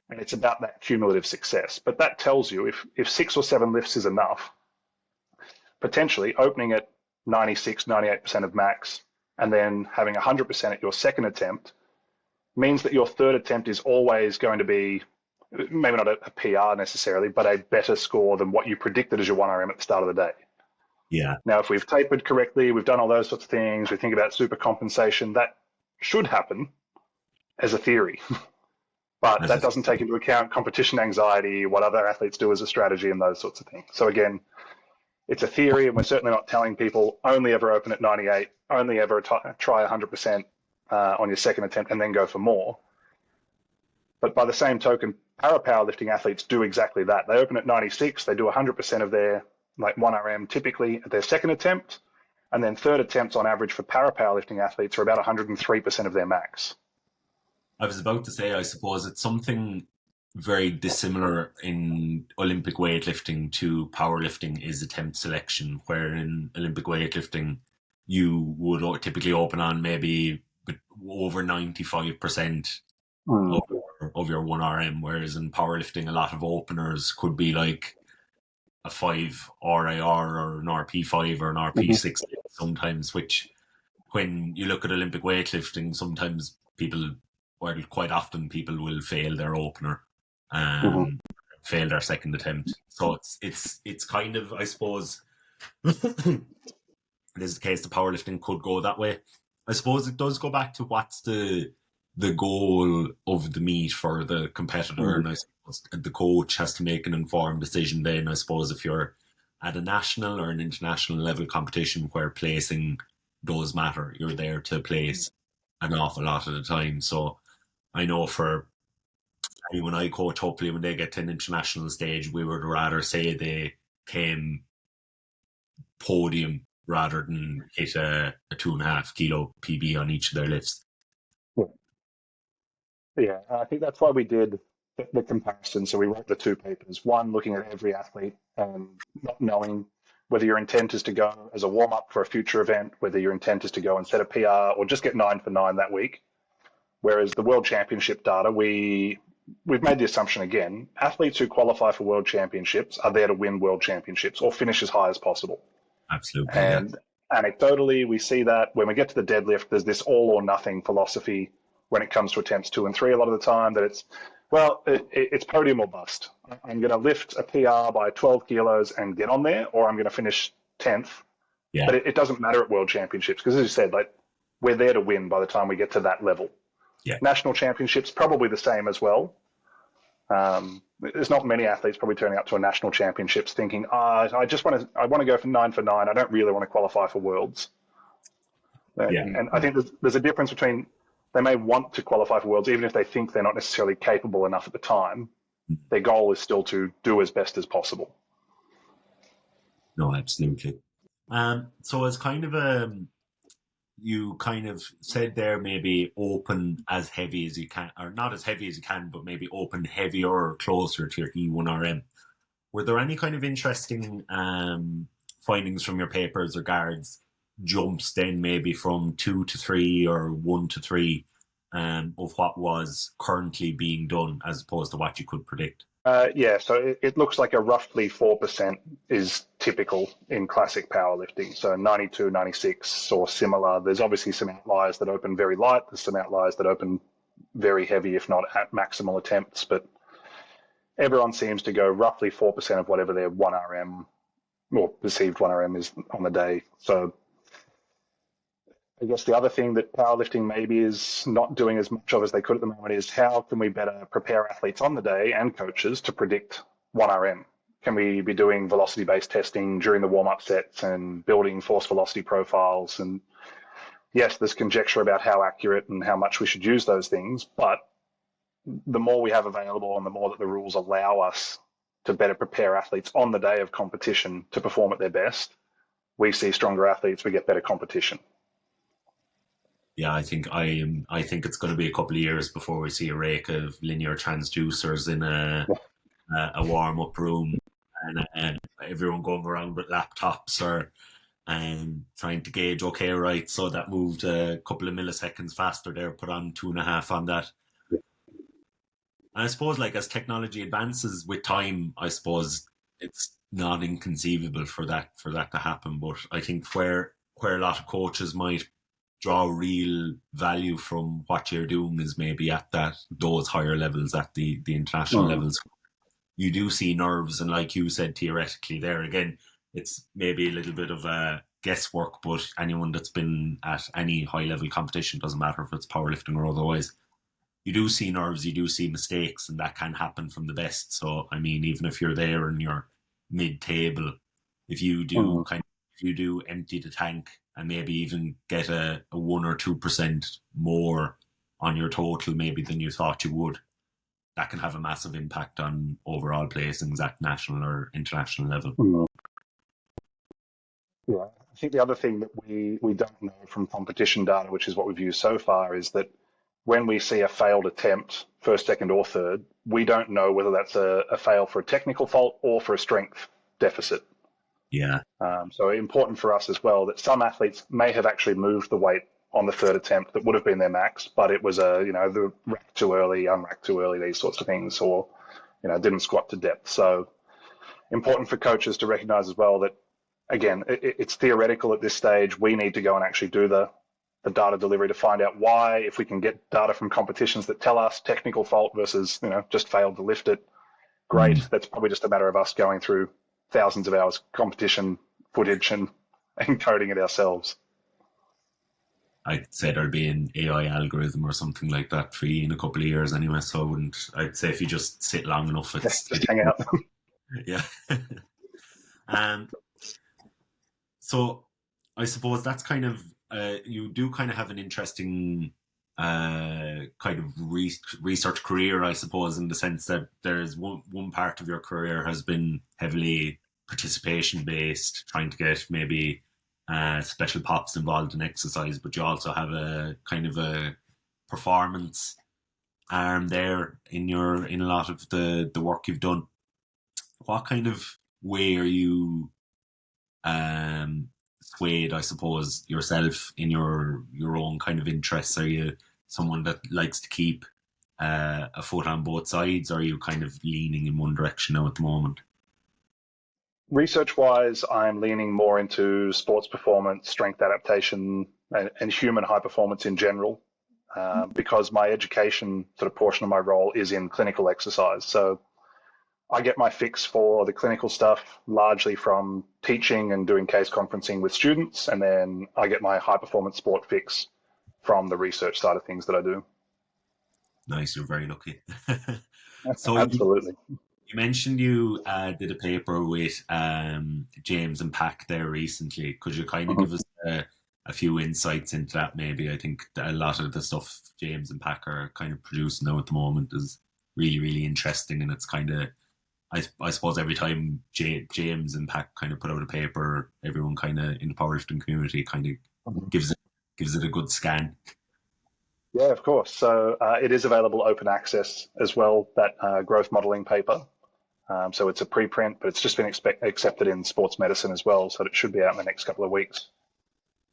And it's about that cumulative success. But that tells you if 6 or 7 lifts is enough, potentially opening at 96, 98% of max, and then having 100% at your second attempt means that your third attempt is always going to be maybe not a PR necessarily, but a better score than what you predicted as your 1RM at the start of the day. Yeah. Now, if we've tapered correctly, we've done all those sorts of things, we think about super compensation, that should happen as a theory. But that doesn't take into account competition anxiety, what other athletes do as a strategy, and those sorts of things. So again, it's a theory, and we're certainly not telling people only ever open at 98, only ever try 100% on your second attempt and then go for more. But by the same token, para-powerlifting athletes do exactly that. They open at 96, they do 100% of their 1RM typically at their second attempt, and then third attempts on average for para-powerlifting athletes are about 103% of their max. I was about to say, I suppose it's something very dissimilar in Olympic weightlifting to powerlifting is attempt selection, where in Olympic weightlifting, you would typically open on maybe over 95% of your 1RM, whereas in powerlifting, a lot of openers could be like a 5 RAR or an RP5 or an RP6 sometimes, which when you look at Olympic weightlifting, sometimes quite often people will fail their opener and fail their second attempt. So it's kind of, I suppose, this is the case, the powerlifting could go that way. I suppose it does go back to what's the goal of the meet for the competitor, and I suppose the coach has to make an informed decision then. I suppose if you're at a national or an international level competition where placing does matter. You're there to place an awful lot of the time. So I know for anyone I coach, hopefully when they get to an international stage, we would rather say they came podium rather than hit a 2.5 kilo PB on each of their lifts. Yeah, I think that's why we did the comparison. So we wrote the two papers, one looking at every athlete and not knowing whether your intent is to go as a warm-up for a future event, whether your intent is to go and set a PR or just get 9 for 9 that week. Whereas the World Championship data, we've made the assumption again, athletes who qualify for World Championships are there to win World Championships or finish as high as possible. Absolutely. And anecdotally, we see that when we get to the deadlift, there's this all or nothing philosophy when it comes to attempts 2 and 3 a lot of the time, that it's podium or bust. I'm going to lift a PR by 12 kilos and get on there, or I'm going to finish 10th. Yeah. But it doesn't matter at World Championships because, as you said, like, we're there to win by the time we get to that level. Yeah. National Championships, probably the same as well. There's not many athletes probably turning up to a national championships thinking, I want to go for 9 for 9. I don't really want to qualify for Worlds. Yeah. And I think there's a difference between, they may want to qualify for Worlds, even if they think they're not necessarily capable enough at the time. Their goal is still to do as best as possible. No, absolutely. So it's kind of you kind of said there, maybe open as heavy as you can, or not as heavy as you can, but maybe open heavier or closer to your E1RM. Were there any kind of interesting findings from your papers regards jumps then maybe from 2 to 3 or 1 to 3 of what was currently being done as opposed to what you could predict? So it looks like a roughly 4% is typical in classic powerlifting. So 92, 96 or similar. There's obviously some outliers that open very light. There's some outliers that open very heavy, if not at maximal attempts. But everyone seems to go roughly 4% of whatever their 1RM or perceived 1RM is on the day. So I guess the other thing that powerlifting maybe is not doing as much of as they could at the moment is how can we better prepare athletes on the day and coaches to predict 1RM? Can we be doing velocity-based testing during the warm-up sets and building force velocity profiles? And yes, there's conjecture about how accurate and how much we should use those things, but the more we have available and the more that the rules allow us to better prepare athletes on the day of competition to perform at their best, we see stronger athletes, we get better competition. Yeah, I think it's going to be a couple of years before we see a rake of linear transducers in a warm-up room and everyone going around with laptops or trying to gauge, okay, right, so that moved a couple of milliseconds faster there, put on 2.5 on that. And I suppose, like, as technology advances with time, I suppose it's not inconceivable for that to happen. But I think where a lot of coaches might draw real value from what you're doing is maybe at those higher levels, at the international levels. You do see nerves, and like you said, theoretically there again, it's maybe a little bit of a guesswork, but anyone that's been at any high level competition, doesn't matter if it's powerlifting or otherwise, you do see nerves, you do see mistakes, and that can happen from the best. So I mean, even if you're there and you're mid-table, if you do if you do empty the tank and maybe even get a 1 or 2% more on your total maybe than you thought you would, that can have a massive impact on overall placings at national or international level. Yeah, I think the other thing that we don't know from competition data, which is what we've used so far, is that when we see a failed attempt, first, second, or third, we don't know whether that's a fail for a technical fault or for a strength deficit. Yeah. So important for us as well that some athletes may have actually moved the weight on the third attempt that would have been their max, but it was the rack too early, unrack too early, these sorts of things, or didn't squat to depth. So important for coaches to recognize as well that, again, it's theoretical at this stage. We need to go and actually do the data delivery to find out why. If we can get data from competitions that tell us technical fault versus just failed to lift it, great. That's probably just a matter of us going through thousands of hours competition footage and coding it ourselves. I'd say there'll be an AI algorithm or something like that for you in a couple of years anyway. So I'd say if you just sit long enough, just hang out. Yeah. Um, so I suppose that's kind of you do kind of have an interesting kind of research career, I suppose, in the sense that there's one part of your career has been heavily participation based, trying to get maybe special pops involved in exercise, but you also have a kind of a performance arm there in a lot of the work you've done. What kind of way are you swayed, I suppose, yourself in your own kind of interests? Are you someone that likes to keep a foot on both sides, or are you kind of leaning in one direction now at the moment? Research-wise, I'm leaning more into sports performance, strength adaptation, and human high performance in general, because my education sort of portion of my role is in clinical exercise. So I get my fix for the clinical stuff largely from teaching and doing case conferencing with students, and then I get my high performance sport fix from the research side of things that I do. Nice, you're very lucky. So Absolutely. you mentioned you did a paper with James and Pack there recently. Could you kind of give us a few insights into that maybe? I think a lot of the stuff James and Pack are kind of producing now at the moment is really, really interesting, and it's kind of, I suppose every time James and Pack kind of put out a paper, everyone kind of in the powerlifting community kind of gives it a good scan. Yeah, of course. So it is available open access as well, that growth modeling paper. So it's a preprint, but it's just been accepted in sports medicine as well, so it should be out in the next couple of weeks.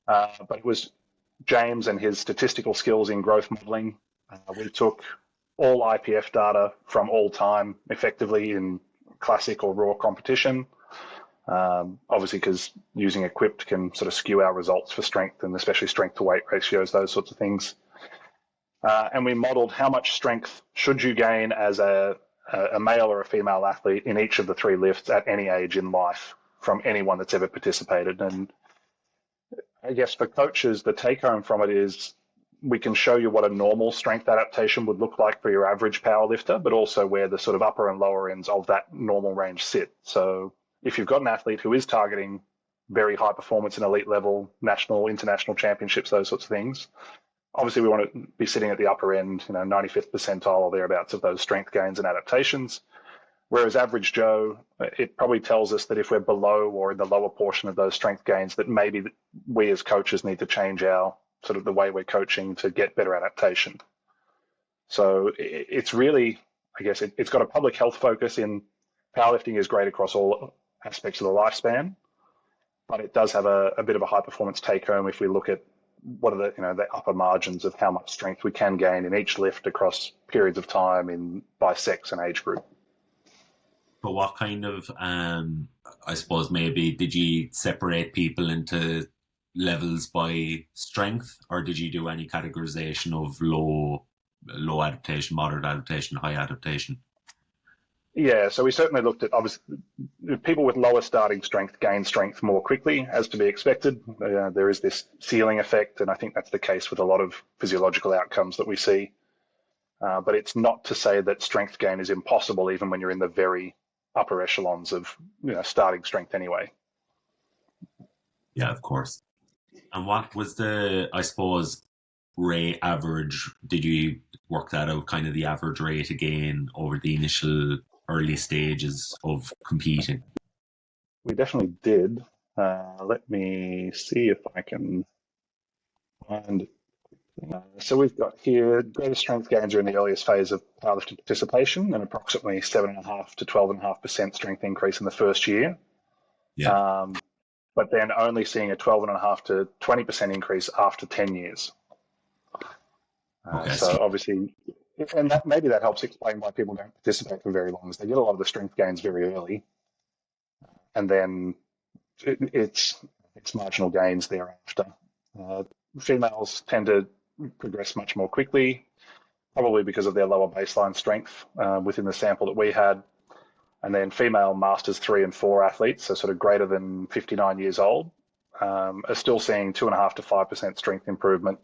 But it was James and his statistical skills in growth modeling. We took all IPF data from all time effectively in classic or raw competition, obviously because using equipped can sort of skew our results for strength, and especially strength to weight ratios, those sorts of things. And we modeled how much strength should you gain as a male or a female athlete in each of the three lifts at any age in life from anyone that's ever participated. And I guess for coaches, the take home from it is we can show you what a normal strength adaptation would look like for your average powerlifter, but also where the sort of upper and lower ends of that normal range sit. So if you've got an athlete who is targeting very high performance and elite level, national, international championships, those sorts of things, obviously we want to be sitting at the upper end, 95th percentile or thereabouts of those strength gains and adaptations. Whereas average Joe, it probably tells us that if we're below or in the lower portion of those strength gains, that maybe we as coaches need to change our sort of the way we're coaching to get better adaptation. So it's really, I guess, it's got a public health focus in powerlifting is great across all aspects of the lifespan, but it does have a bit of a high performance take home if we look at what are the upper margins of how much strength we can gain in each lift across periods of time by sex and age group. But what kind of, I suppose maybe, did you separate people into levels by strength, or did you do any categorization of low adaptation, moderate adaptation, high adaptation? Yeah, so we certainly looked at, obviously, people with lower starting strength gain strength more quickly, as to be expected. There is this ceiling effect, and I think that's the case with a lot of physiological outcomes that we see. But it's not to say that strength gain is impossible, even when you're in the very upper echelons of starting strength anyway. Yeah, of course. And what was the, I suppose, rate average? Did you work that out, kind of the average rate again over the initial early stages of competing? We definitely did. Let me see if I can find. So we've got here greatest strength gains are in the earliest phase of powerlifting participation, and approximately 7.5 to 12.5% strength increase in the first year. Yeah. But then only seeing a 12.5 to 20% increase after 10 years. Okay. So obviously, and maybe that helps explain why people don't participate for very long, is they get a lot of the strength gains very early, and then it's marginal gains thereafter. Females tend to progress much more quickly, probably because of their lower baseline strength within the sample that we had. And then female Masters 3 and 4 athletes, so sort of greater than 59 years old, are still seeing 2.5 to 5% strength improvement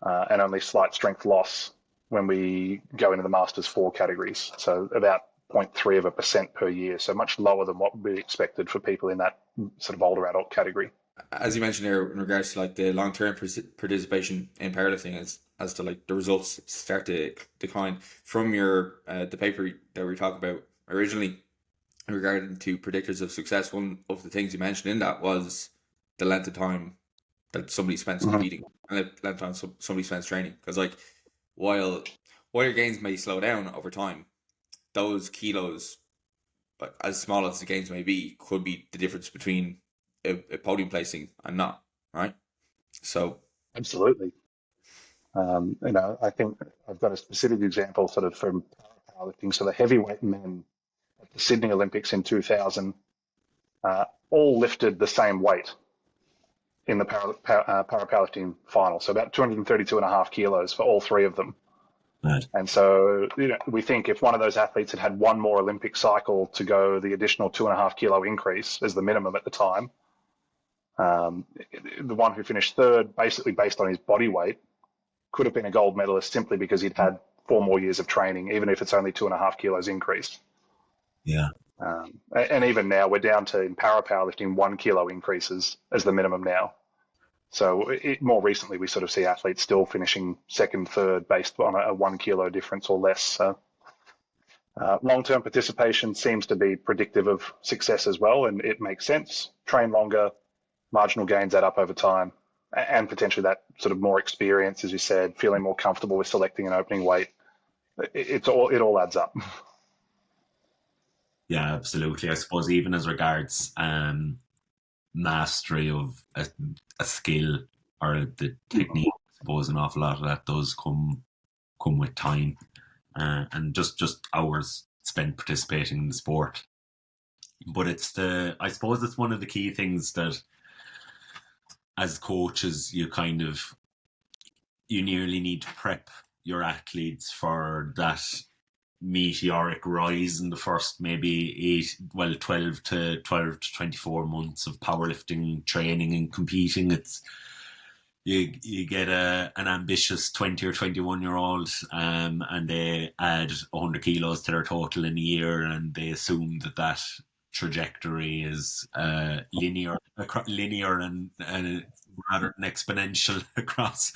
and only slight strength loss when we go into the Masters 4 categories. So about 0.3% per year, so much lower than what would be expected for people in that sort of older adult category. As you mentioned there, in regards to like the long-term participation in powerlifting, as to like the results start to decline from your the paper that we were talking about originally regarding to predictors of success. One of the things you mentioned in that was the length of time that somebody spends competing and the length of time somebody spends training. Because like while your gains may slow down over time, those kilos, like, as small as the gains may be, could be the difference between a podium placing and not, right? So Absolutely. I think I've got a specific example sort of from powerlifting. So the heavyweight men at the Sydney Olympics in 2000 all lifted the same weight in the powerlifting final. So about 232.5 kilos for all three of them. Right. And so, we think if one of those athletes had one more Olympic cycle to go the additional 2.5 kilo increase as the minimum at the time, the one who finished third, basically based on his body weight, could have been a gold medalist simply because he'd had 4 more years of training, even if it's only 2.5 kilos increased. Yeah. And even now, we're down to, in powerlifting, 1 kilo increases as the minimum now. So more recently, we sort of see athletes still finishing second, third based on a 1 kilo difference or less. So long-term participation seems to be predictive of success as well, and it makes sense. Train longer, marginal gains add up over time, and potentially that sort of more experience, as you said, feeling more comfortable with selecting an opening weight. It all adds up. Yeah, absolutely. I suppose even as regards mastery of a skill or the technique, I suppose an awful lot of that does come with time and just hours spent participating in the sport. But I suppose it's one of the key things that as coaches you nearly need to prep your athletes for that meteoric rise in the first maybe 12 to 24 months of powerlifting training and competing. It's you get an ambitious 20 or 21 year old and they add 100 kilos to their total in a year, and they assume that trajectory is linear and rather than exponential across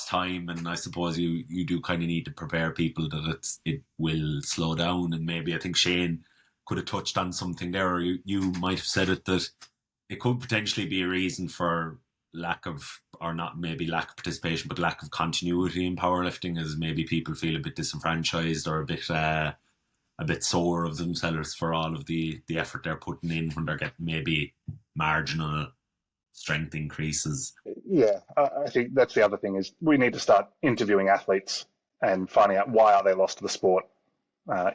time. And I suppose you do kind of need to prepare people that it will slow down. And maybe I think Shane could have touched on something there, or you might have said it, that it could potentially be a reason for lack of participation, but lack of continuity in powerlifting, as maybe people feel a bit disenfranchised or a bit sore of themselves for all of the effort they're putting in when they're getting maybe marginal strength increases. Yeah, I think that's the other thing, is we need to start interviewing athletes and finding out why are they lost to the sport,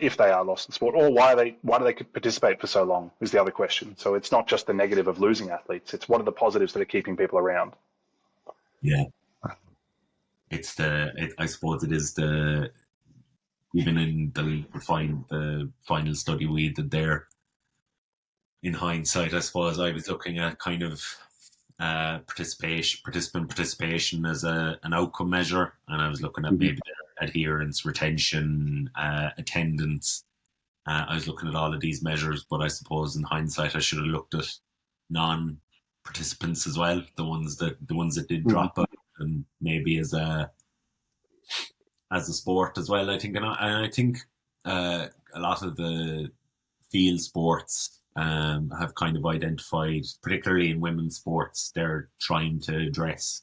if they are lost to the sport, or why do they participate for so long is the other question. So it's not just the negative of losing athletes; it's what are the positives that are keeping people around. Yeah, I suppose it is even in the final study we did there. In hindsight, I suppose I was looking at kind of participant participation as an outcome measure, and I was looking at maybe their adherence, retention, attendance. I was looking at all of these measures, but I suppose in hindsight I should have looked at non-participants as well, the ones that did drop out, and maybe as a sport as well. I think, and I think a lot of the field sports have kind of identified, particularly in women's sports, they're trying to address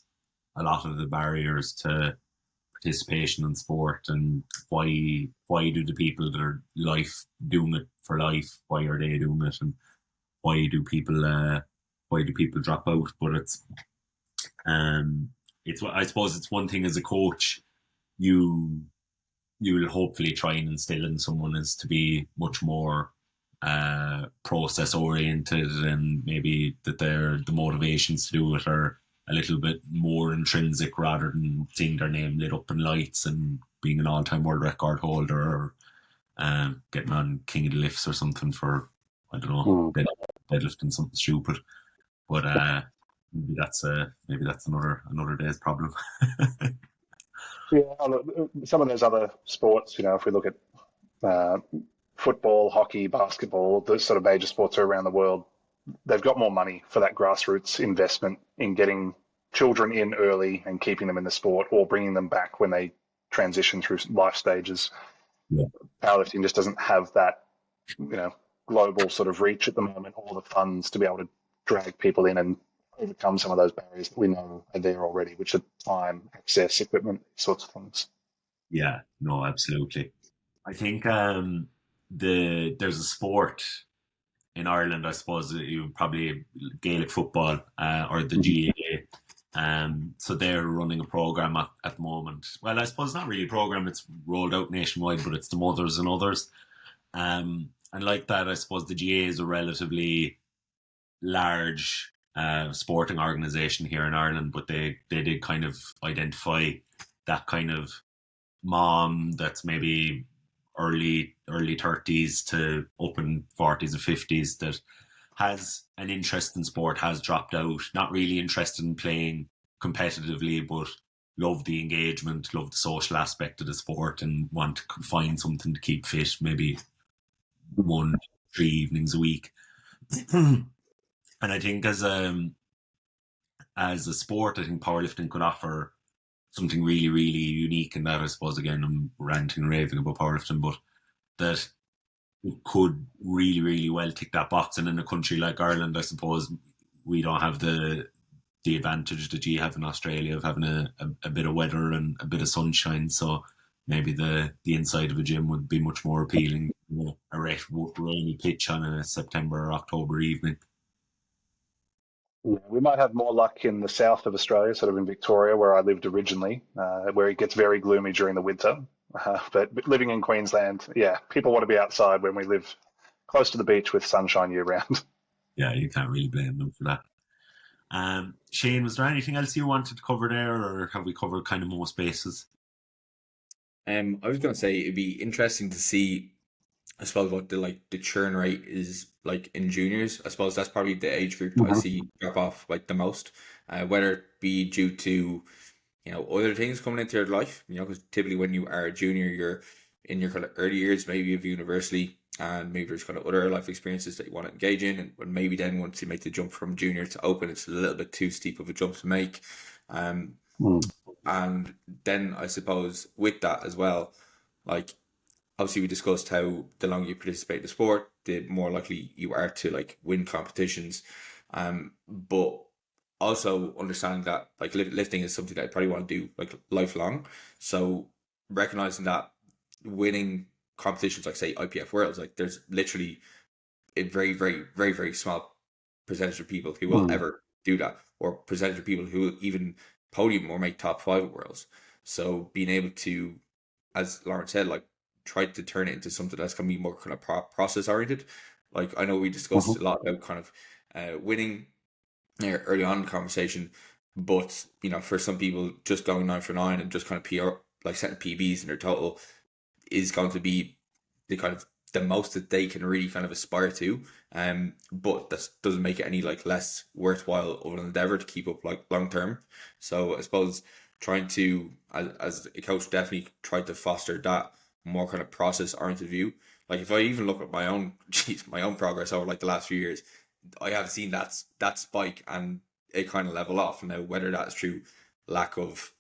a lot of the barriers to participation in sport, and why do the people that are doing it for life, why are they doing it, and why do people drop out? But it's I suppose it's one thing as a coach you will hopefully try and instill in someone is to be much more process oriented, and maybe that the motivations to do it are a little bit more intrinsic rather than seeing their name lit up in lights and being an all-time world record holder, or getting on King of the Lifts or something for, I don't know, deadlifting something stupid. But maybe that's another day's problem. Yeah, some of those other sports, if we look at uh, football, hockey, basketball, those sort of major sports are around the world. They've got more money for that grassroots investment in getting children in early and keeping them in the sport, or bringing them back when they transition through life stages. Yeah. Powerlifting just doesn't have that, global sort of reach at the moment, or the funds to be able to drag people in and overcome some of those barriers that we know are there already, which are time, access, equipment, sorts of things. Yeah, no, absolutely. I think there's a sport in Ireland, I suppose, you probably Gaelic football or the GAA. So they're running a program at the moment. Well, I suppose not really a program; it's rolled out nationwide, but it's the Mothers and Others. And like that, I suppose the GAA is a relatively large sporting organisation here in Ireland, but they did kind of identify that kind of mom that's maybe early 30s to up in 40s or 50s that has an interest in sport, has dropped out, not really interested in playing competitively, but love the engagement, love the social aspect of the sport, and want to find something to keep fit, maybe 1-3 evenings a week. And I think as a sport, I think powerlifting could offer something really, really unique in that. I suppose, again, I'm ranting and raving about powerlifting, but that it could really, really well tick that box. And in a country like Ireland, I suppose we don't have the advantage that you have in Australia of having a bit of weather and a bit of sunshine. So maybe the inside of a gym would be much more appealing than a rainy pitch on a September or October evening. Yeah, we might have more luck in the south of Australia, sort of in Victoria, where I lived originally, where it gets very gloomy during the winter. But living in Queensland, yeah, people want to be outside when we live close to the beach with sunshine year round. Yeah, you can't really blame them for that. Shane, was there anything else you wanted to cover there, or have we covered kind of most bases? I was going to say it'd be interesting to see, I suppose, what the churn rate is like in juniors. I suppose that's probably the age group that I see drop off like the most, whether it be due to other things coming into your life. Because typically when you are a junior, you're in your kind of early years, maybe of university, and maybe there's kind of other life experiences that you want to engage in, and maybe then once you make the jump from junior to open, it's a little bit too steep of a jump to make. Um, and then I suppose with that as well, like obviously we discussed how the longer you participate in the sport, the more likely you are to like win competitions. But also understanding that like lifting is something that I probably want to do like lifelong. So recognizing that winning competitions like say IPF Worlds, like there's literally a very, very, very, very small percentage of people who will ever do that, or percentage of people who will even podium or make top 5 at Worlds. So being able to, as Lauren said, like try to turn it into something that's going to be more kind of process oriented. Like I know we discussed a lot about kind of winning early on in the conversation, but for some people just going 9 for 9 and just kind of PR like setting PBs in their total is going to be the kind of the most that they can really kind of aspire to. But that doesn't make it any like less worthwhile of an endeavor to keep up like long term. So I suppose trying to, as a coach, definitely try to foster that more kind of process oriented view. Like if I even look at my own my own progress over like the last few years, I have seen that spike and it kind of level off. Now whether that's through lack of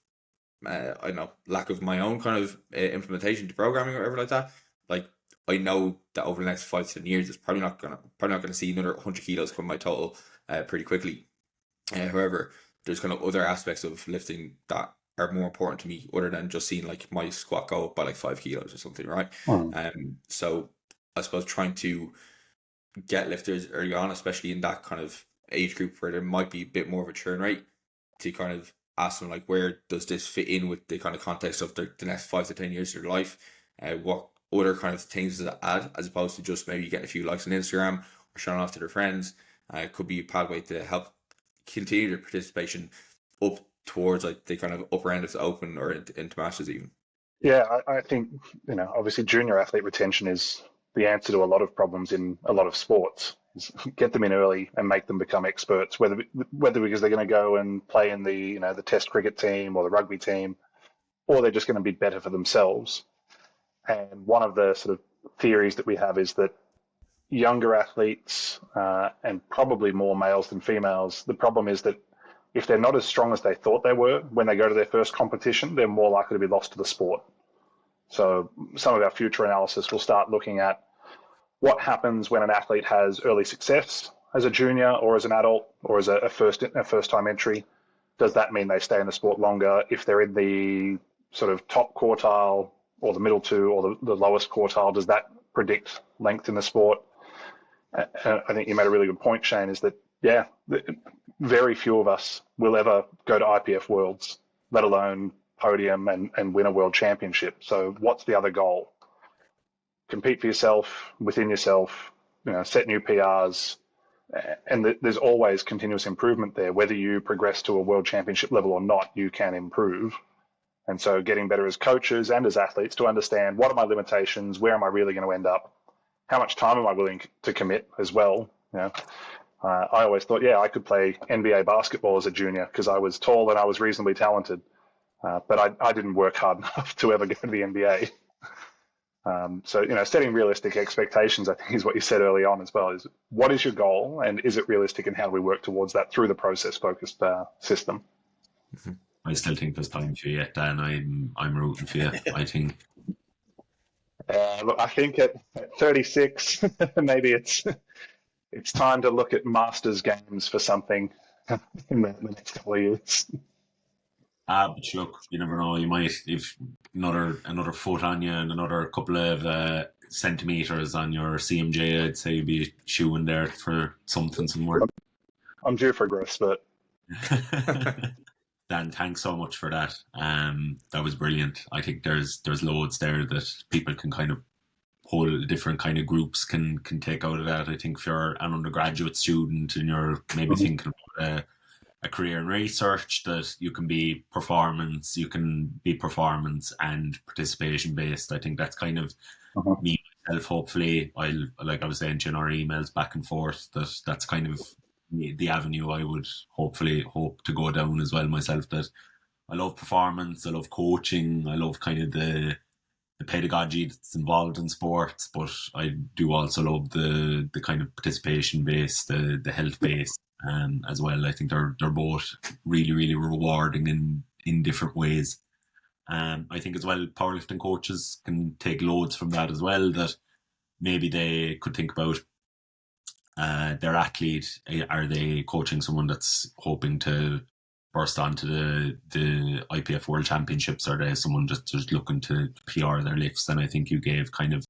I don't know, lack of my own kind of implementation to programming or whatever like that. Like I know that over the next 5 to 10 years, it's probably not gonna see another 100 kilos come my total pretty quickly. However, there's kind of other aspects of lifting that are more important to me, other than just seeing like my squat go up by like 5 kilos or something, right? So I suppose trying to get lifters early on, especially in that kind of age group where there might be a bit more of a churn rate, to kind of ask them like, where does this fit in with the kind of context of the next 5 to 10 years of their life? What other kind of things does it add, as opposed to just maybe getting a few likes on Instagram or showing off to their friends? It could be a pathway to help continue their participation up towards like the kind of upper end of the open or into masters even. Yeah, I think, obviously junior athlete retention is the answer to a lot of problems in a lot of sports. Get them in early and make them become experts, whether because they're going to go and play in the test cricket team or the rugby team, or they're just going to be better for themselves. And one of the sort of theories that we have is that younger athletes, and probably more males than females, the problem is that if they're not as strong as they thought they were when they go to their first competition, they're more likely to be lost to the sport. So some of our future analysis will start looking at what happens when an athlete has early success as a junior or as an adult or as a first-time entry. Does that mean they stay in the sport longer? If they're in the sort of top quartile or the middle two or the lowest quartile, does that predict length in the sport? I think you made a really good point, Shane, is that, yeah, very few of us will ever go to IPF Worlds, let alone podium and win a world championship. So what's the other goal? Compete for yourself, within yourself, set new PRs, and there's always continuous improvement there. Whether you progress to a world championship level or not, you can improve. And so getting better as coaches and as athletes to understand what are my limitations, where am I really going to end up, how much time am I willing to commit as well. I always thought, I could play NBA basketball as a junior because I was tall and I was reasonably talented, but I didn't work hard enough to ever get to the NBA. So, setting realistic expectations, I think, is what you said early on as well, is what is your goal and is it realistic, and how do we work towards that through the process-focused system? I still think there's time for you yet, Dan. I'm rooting for you, I think. Look, I think at 36, maybe it's time to look at Masters games for something in the next couple of years. But look, you never know. You might, if another foot on you and another couple of centimeters on your CMJ, I'd say you'd be chewing there for something somewhere. I'm due for a growth spurt. Dan, thanks so much for that. That was brilliant. I think there's loads there that people can kind of whole different kind of groups can take out of that. I think if you're an undergraduate student and you're maybe thinking about a career in research, that you can be performance and participation based. I think that's kind of me myself. Hopefully, like I was saying in our emails back and forth, that's kind of the avenue I would hopefully hope to go down as well myself. That I love performance, I love coaching, I love kind of the pedagogy that's involved in sports, but I do also love the kind of participation based, the health based as well. I think they're both really, really rewarding in different ways. I think as well powerlifting coaches can take loads from that as well, that maybe they could think about their athlete. Are they coaching someone that's hoping to burst onto the IPF World Championships, or are they someone just looking to PR their lifts? And I think you gave kind of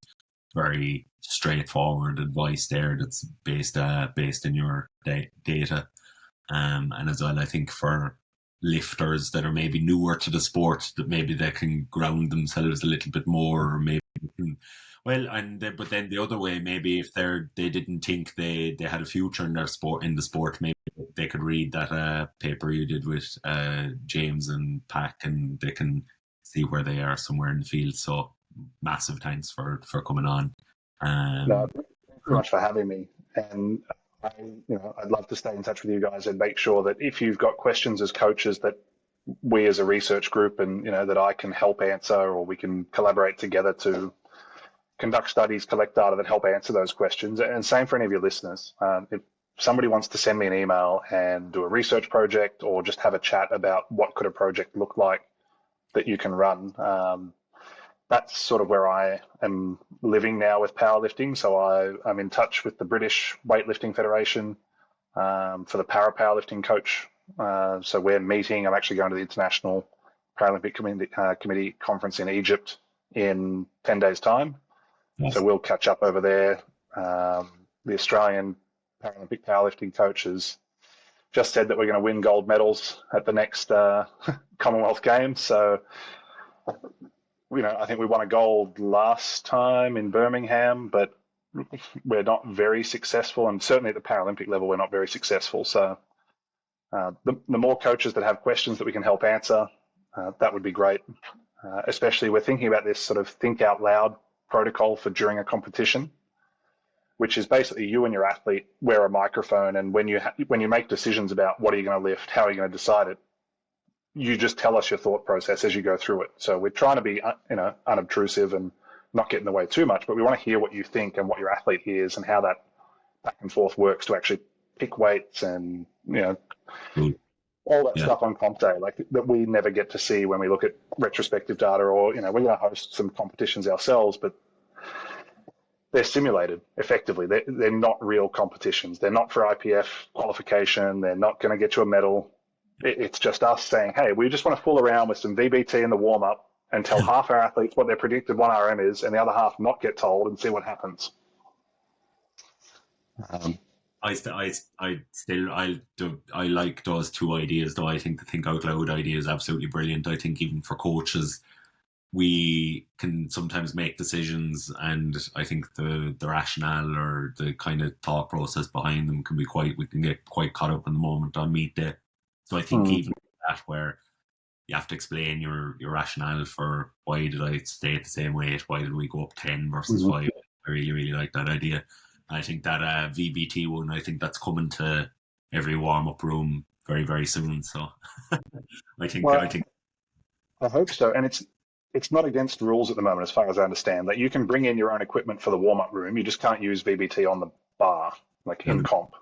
very straightforward advice there that's based in your data. And as well, I think for lifters that are maybe newer to the sport, that maybe they can ground themselves a little bit more, or maybe but then the other way, maybe if they didn't think they had a future in the sport, maybe they could read that paper you did with James and Pac, and they can see where they are somewhere in the field. So massive thanks for coming on. No, thank you very much for having me. And I'd love to stay in touch with you guys and make sure that if you've got questions as coaches, that we as a research group and that I can help answer, or we can collaborate together to conduct studies, collect data that help answer those questions. And same for any of your listeners. If somebody wants to send me an email and do a research project, or just have a chat about what could a project look like that you can run, that's sort of where I am living now with powerlifting. So I'm in touch with the British Weightlifting Federation for the powerlifting coach. So we're meeting. I'm actually going to the International Paralympic Committee conference in Egypt in 10 days' time. Yes. So we'll catch up over there. The Australian Paralympic powerlifting coaches just said that we're going to win gold medals at the next Commonwealth Games. So, I think we won a gold last time in Birmingham, but we're not very successful. And certainly at the Paralympic level, we're not very successful. So the more coaches that have questions that we can help answer, that would be great. Especially we're thinking about this sort of think out loud protocol for during a competition, which is basically you and your athlete wear a microphone, and when you make decisions about what are you going to lift, how are you going to decide it, you just tell us your thought process as you go through it. So we're trying to be unobtrusive and not get in the way too much, but we want to hear what you think and what your athlete hears and how that back and forth works to actually pick weights and, Cool. all that Yeah. stuff on comp day, like that we never get to see when we look at retrospective data, or, we're going to host some competitions ourselves, but they're simulated effectively. They're not real competitions. They're not for IPF qualification. They're not going to get you a medal. It's just us saying, hey, we just want to fool around with some VBT in the warm up and tell half our athletes what their predicted 1RM is and the other half not get told and see what happens. I like those two ideas though. I think the think out loud idea is absolutely brilliant. I think even for coaches, we can sometimes make decisions, and I think the rationale or the kind of thought process behind them we can get quite caught up in the moment on meet day. So I think even that, where you have to explain your rationale for why did I stay at the same weight, why did we go up 10 versus 5. I really, really like that idea. I think that VBT one, I think that's coming to every warm-up room very, very soon. So I hope so. And it's not against rules at the moment, as far as I understand, that you can bring in your own equipment for the warm-up room. You just can't use VBT on the bar, like in comp.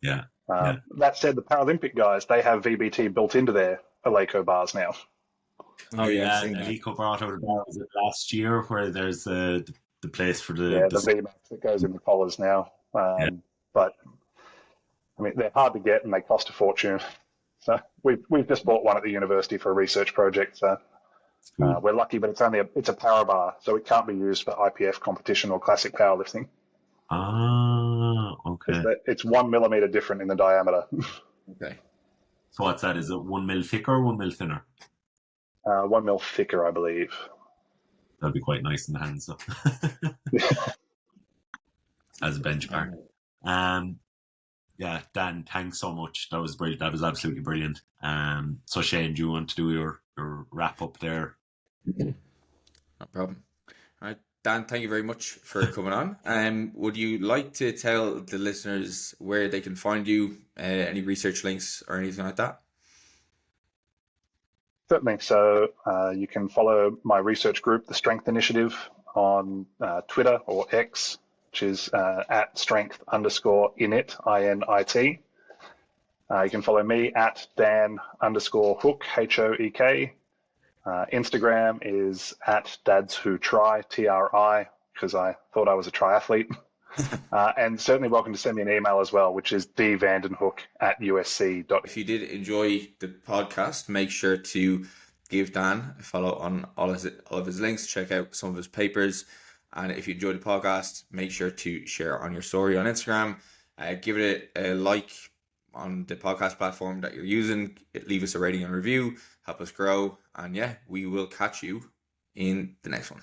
Yeah. That said, the Paralympic guys, they have VBT built into their Eleiko bars now. Oh yeah, Eleiko brought out a bar, was it last year, where there's the place for the VMAX that goes in the collars now. But I mean, they're hard to get and they cost a fortune. So we've just bought one at the university for a research project. So we're lucky, but it's a power bar, so it can't be used for IPF competition or classic powerlifting. Ah, okay. It's 1 millimeter different in the diameter. Okay. So what's that? Is it 1 mil thicker or 1 mil thinner? 1 mil thicker, I believe. That'd be quite nice in the hands, though. As a benchmark. Yeah, Dan, thanks so much. That was brilliant. That was absolutely brilliant. So Shane, do you want to do your wrap up there? No problem. All right, Dan, thank you very much for coming on. Would you like to tell the listeners where they can find you, any research links or anything like that? Certainly. So you can follow my research group, the Strength Initiative, on Twitter or X, which is at strength_init, INIT. You can follow me at Dan_Hoek, HOEK. Instagram is at Dads Who Try, TRI, because I thought I was a triathlete. And certainly welcome to send me an email as well, which is dvandenhoek@usc. If you did enjoy the podcast, make sure to give Dan a follow on all of his links, check out some of his papers. And if you enjoyed the podcast, make sure to share on your story on Instagram. Give it a like on the podcast platform that you're using. Leave us a rating and review. Help us grow. And yeah, we will catch you in the next one.